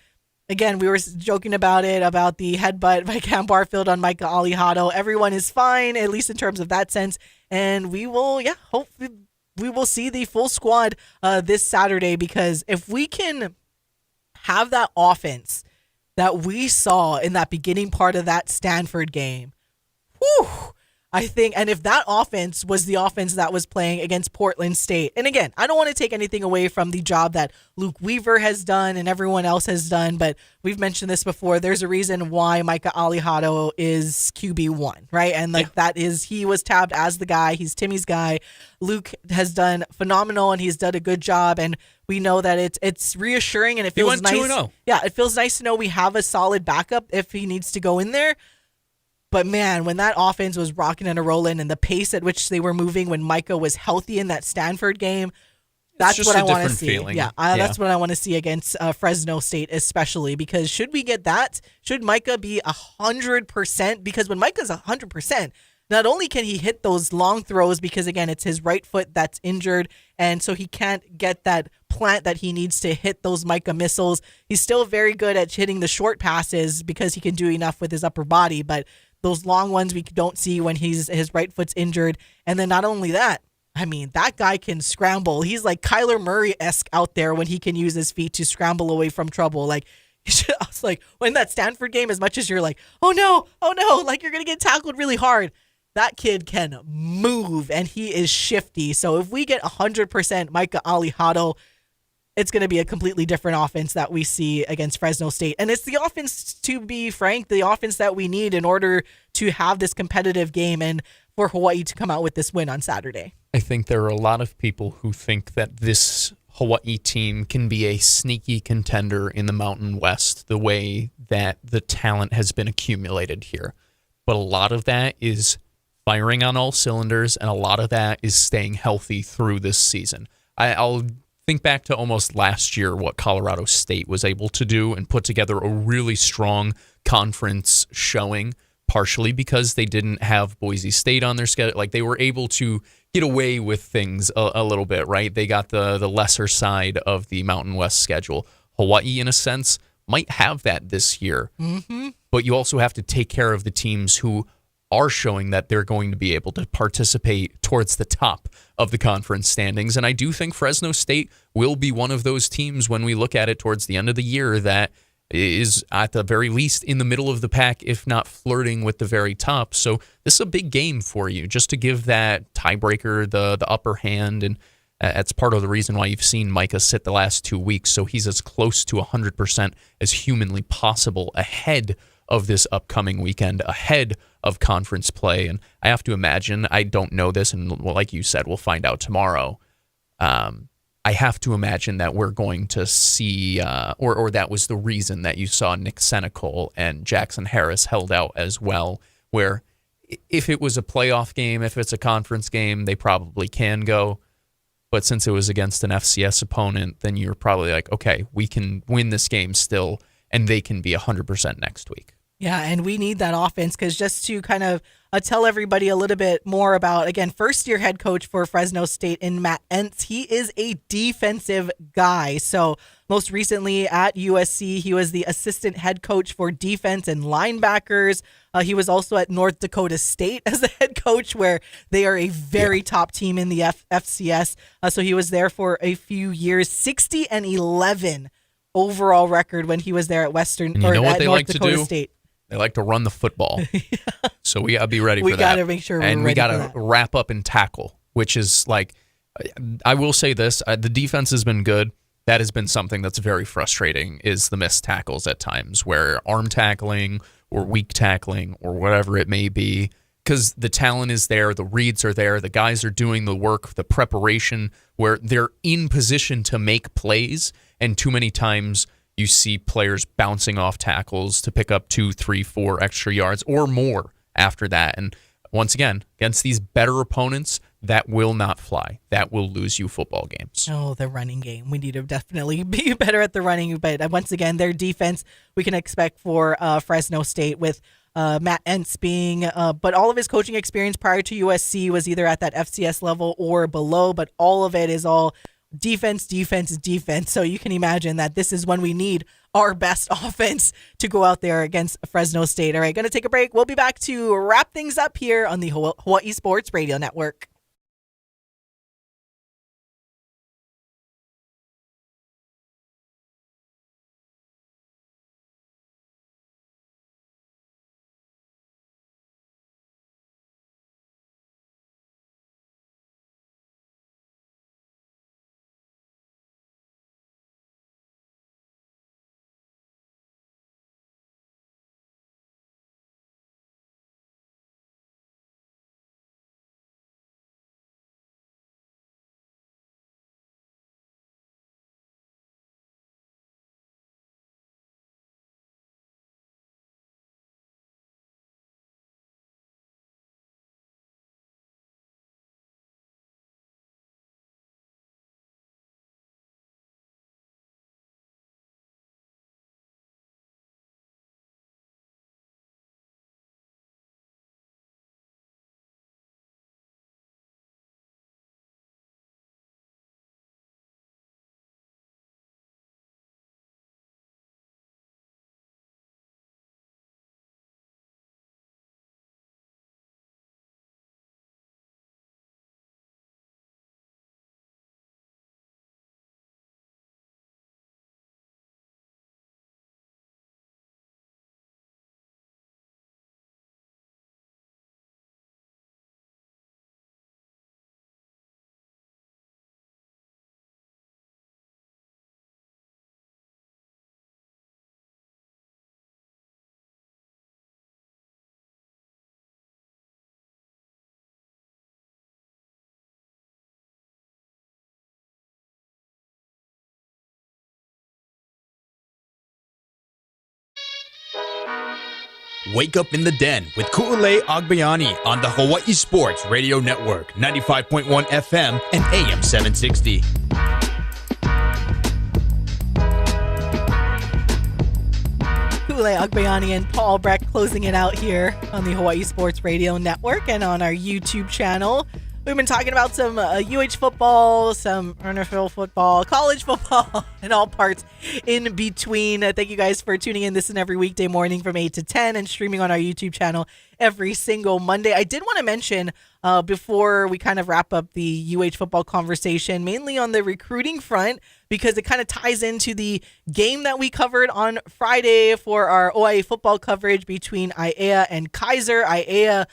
Again, we were joking about the headbutt by Cam Barfield on Micah Alihado. Everyone is fine, at least in terms of that sense. And we will, hopefully we will see the full squad this Saturday, because if we can have that offense that we saw in that beginning part of that Stanford game, whew, I think, and if that offense was the offense that was playing against Portland State, and again, I don't want to take anything away from the job that Luke Weaver has done and everyone else has done, but we've mentioned this before. There's a reason why Micah Alihado is QB1, right? And that is, he was tabbed as the guy. He's Timmy's guy. Luke has done phenomenal, and he's done a good job, and we know that it's reassuring, and it feels nice. 2-0. Yeah, it feels nice to know we have a solid backup if he needs to go in there. But man, when that offense was rocking and rolling, and the pace at which they were moving when Micah was healthy in that Stanford game, that's what I want to see. Feeling. That's what I want to see against Fresno State, especially, because should we get that? Should Micah be 100%? Because when Micah's 100%, not only can he hit those long throws, because again, it's his right foot that's injured, and so he can't get that plant that he needs to hit those Micah missiles. He's still very good at hitting the short passes because he can do enough with his upper body, but those long ones we don't see when his right foot's injured. And then not only that, I mean, that guy can scramble. He's like Kyler Murray-esque out there when he can use his feet to scramble away from trouble. Like, I was like, when that Stanford game, as much as you're like, oh no, like you're going to get tackled really hard, that kid can move, and he is shifty. So if we get 100% Micah Alihado, it's going to be a completely different offense that we see against Fresno State. And it's the offense, to be frank, the offense that we need in order to have this competitive game and for Hawaii to come out with this win on Saturday. I think there are a lot of people who think that this Hawaii team can be a sneaky contender in the Mountain West, the way that the talent has been accumulated here. But a lot of that is firing on all cylinders, and a lot of that is staying healthy through this season. I'll think back to almost last year what Colorado State was able to do and put together a really strong conference showing, partially because they didn't have Boise State on their schedule. Like, they were able to get away with things a little bit, right? They got the lesser side of the Mountain West schedule. Hawaii, in a sense, might have that this year. Mm-hmm. But you also have to take care of the teams who are showing that they're going to be able to participate towards the top of the conference standings. And I do think Fresno State will be one of those teams when we look at it towards the end of the year that is at the very least in the middle of the pack, if not flirting with the very top. So this is a big game for you, just to give that tiebreaker the upper hand. And that's part of the reason why you've seen Micah sit the last 2 weeks. So he's as close to 100% as humanly possible ahead of this upcoming weekend, ahead of conference play. And I have to imagine, I don't know this, and like you said, we'll find out tomorrow. I have to imagine that we're going to see, or that was the reason that you saw Nick Senecal and Jackson Harris held out as well, where if it was a playoff game, if it's a conference game, they probably can go. But since it was against an FCS opponent, then you're probably like, okay, we can win this game still, and they can be 100% next week. Yeah, and we need that offense, because just to kind of tell everybody a little bit more about, again, first-year head coach for Fresno State in Matt Entz. He is a defensive guy. So most recently at USC, he was the assistant head coach for defense and linebackers. He was also at North Dakota State as the head coach, where they are a very top team in the FCS. So he was there for a few years. 60-11 overall record when he was there at Western And you or know what at they North like to Dakota do? State. They like to run the football. So we got to be ready We for that. gotta make sure we're and we ready got for to that. wrap up and tackle, which is like, I will say this, the defense has been good. That has been something that's very frustrating, is the missed tackles at times, where arm tackling or weak tackling or whatever it may be, because the talent is there, the reads are there, the guys are doing the work, the preparation, where they're in position to make plays, and too many times you see players bouncing off tackles to pick up 2, 3, 4 extra yards or more after that. And once again, against these better opponents, that will not fly. That will lose you football games. Oh, the running game. We need to definitely be better at the running. But once again, their defense, we can expect for Fresno State with Matt Entz being, but all of his coaching experience prior to USC was either at that FCS level or below, but all of it is all defense. So you can imagine that this is when we need our best offense to go out there against Fresno State. All right, going to take a break. We'll be back to wrap things up here on the Hawaii Sports Radio Network. Wake up in the den with Ku'ulei Agbayani on the Hawaii Sports Radio Network, 95.1 FM and AM 760. Ku'ulei Agbayani and Paul Breck closing it out here on the Hawaii Sports Radio Network and on our YouTube channel. We've been talking about some UH football, some NFL football, college football, and all parts in between. Thank you guys for tuning in this and every weekday morning from 8 to 10 and streaming on our YouTube channel every single Monday. I did want to mention before we kind of wrap up the UH football conversation, mainly on the recruiting front, because it kind of ties into the game that we covered on Friday for our OIA football coverage between Aiea and Kaiser. Aiea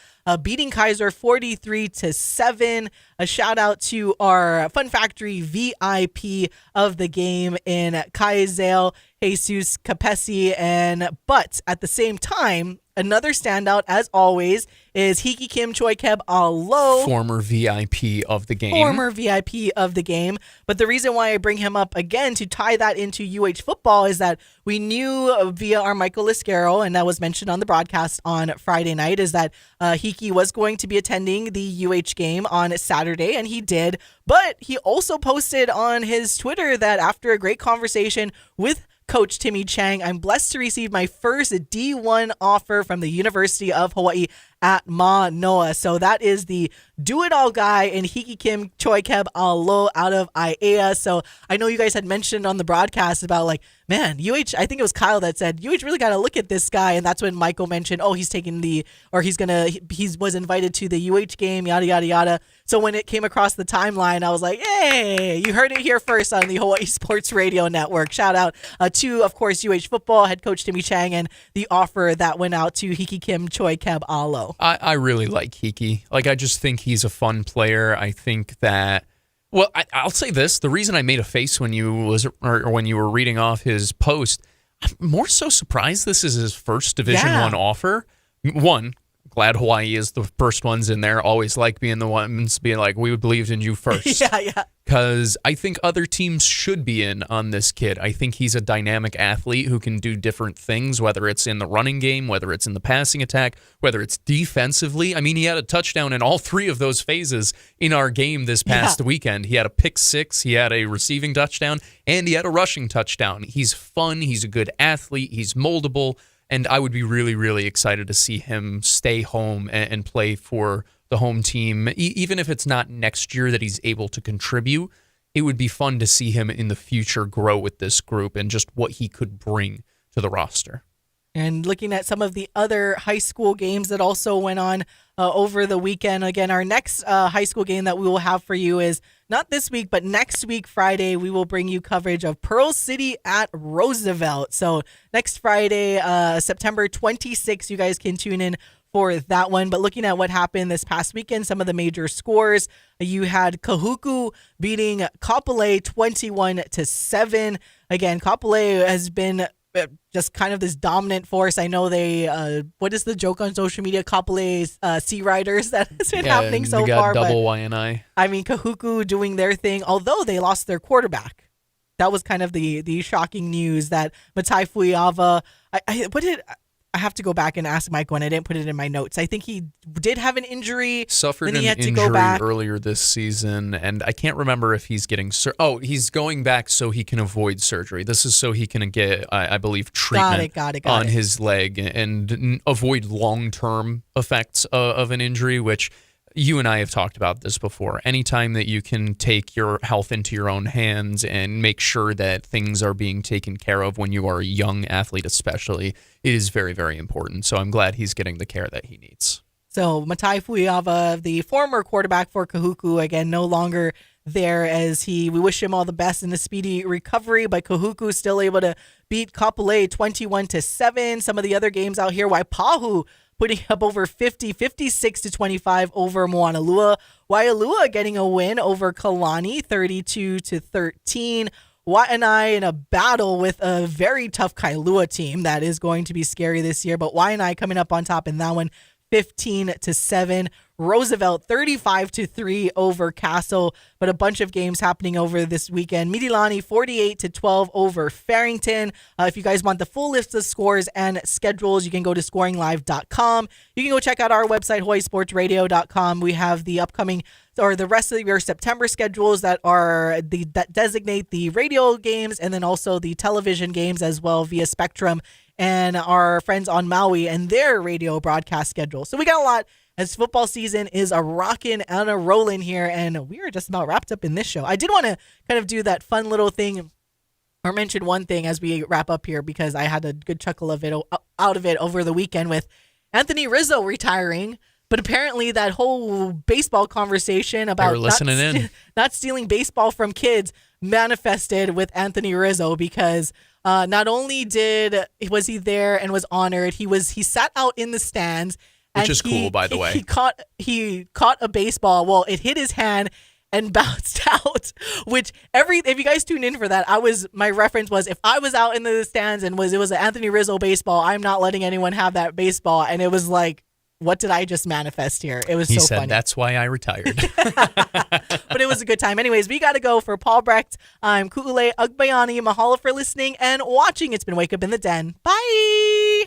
beating Kaiser 43-7. A shout out to our Fun Factory VIP of the game in Kaizale, Jesus Capesi, but at the same time, another standout, as always, is Hiki Kim Choi Keb Alo. Former VIP of the game. But the reason why I bring him up again to tie that into UH football is that we knew via our Michael Liscaro, and that was mentioned on the broadcast on Friday night, is that Hiki was going to be attending the UH game on Saturday, and he did. But he also posted on his Twitter that after a great conversation with Coach Timmy Chang, I'm blessed to receive my first D1 offer from the University of Hawaii at Manoa. So that is the do-it-all guy in Hiki Kim Choi Keb Alo out of IAEA. So I know you guys had mentioned on the broadcast about like, man, UH, I think it was Kyle that said, UH really got to look at this guy. And that's when Michael mentioned, oh, he was invited to the UH game, yada, yada, yada. So when it came across the timeline, I was like, hey, you heard it here first on the Hawaii Sports Radio Network. Shout out to, of course, UH football head coach Timmy Chang and the offer that went out to Hiki Kim Choi Keb Alo. I really like Hiki. Like, I just think he's a fun player. I think that, well, I'll say this. The reason I made a face when you were reading off his post, I'm more so surprised this is his first Division I offer. One, glad Hawaii is the first ones in there. Always like being the ones being like, we believed in you first. Yeah. Because I think other teams should be in on this kid. I think he's a dynamic athlete who can do different things, whether it's in the running game, whether it's in the passing attack, whether it's defensively. I mean, he had a touchdown in all three of those phases in our game this past weekend. He had a pick six, he had a receiving touchdown, and he had a rushing touchdown. He's fun. He's a good athlete. He's moldable. And I would be really, really excited to see him stay home and play for the home team. Even if it's not next year that he's able to contribute, it would be fun to see him in the future grow with this group and just what he could bring to the roster. And looking at some of the other high school games that also went on over the weekend. Again, our next high school game that we will have for you is not this week, but next week, Friday, we will bring you coverage of Pearl City at Roosevelt. So next Friday, September 26th, you guys can tune in for that one. But looking at what happened this past weekend, some of the major scores, you had Kahuku beating Kapolei 21-7. Again, Kapolei has been just kind of this dominant force. I know they, what is the joke on social media? Kapolei's Sea Riders that has been happening so far. Double Wahine. I mean, Kahuku doing their thing, although they lost their quarterback. That was kind of the shocking news that Matai Fuiava, I have to go back and ask Michael, and I didn't put it in my notes. I think he did have an injury. Suffered then he an had to go injury back earlier this season, and I can't remember if he's getting he's going back so he can avoid surgery. This is so he can get, I believe, treatment Got it. on his leg and avoid long-term effects of an injury, which you and I have talked about this before. Anytime that you can take your health into your own hands and make sure that things are being taken care of when you are a young athlete especially, it is very, very important. So I'm glad he's getting the care that he needs. So Matai Fuiava, the former quarterback for Kahuku, again, no longer there as we wish him all the best in the speedy recovery, but Kahuku still able to beat Kapolei 21-7. Some of the other games out here, Waipahu putting up over 50, 56-25 over Moanalua. Waialua getting a win over Kalani, 32-13. Waianae in a battle with a very tough Kailua team that is going to be scary this year, but Waianae coming up on top in that one, 15-7. Roosevelt 35-3 over Castle, but a bunch of games happening over this weekend. Midilani 48-12 over Farrington. If you guys want the full list of scores and schedules, you can go to scoringlive.com. You can go check out our website, hawaiisportsradio.com. We have the upcoming or the rest of your September schedules that designate the radio games and then also the television games as well via Spectrum and our friends on Maui and their radio broadcast schedule. So we got a lot as football season is a rocking and a rolling here, and we are just about wrapped up in this show. I did want to kind of do that fun little thing or mention one thing as we wrap up here because I had a good chuckle of it out of it over the weekend with Anthony Rizzo retiring. But apparently that whole baseball conversation about not stealing baseball from kids manifested with Anthony Rizzo because not only was he there and was honored, he sat out in the stands. Which is cool, by the way. He caught a baseball. Well, it hit his hand and bounced out. Which if you guys tune in for that, my reference was if I was out in the stands and it was an Anthony Rizzo baseball, I'm not letting anyone have that baseball. And it was like, what did I just manifest here? It was so funny. He said, that's why I retired. But it was a good time. Anyways, we got to go. For Paul Brecht, I'm Ku'ule Agbayani. Mahalo for listening and watching. It's been Wake Up in the Den. Bye.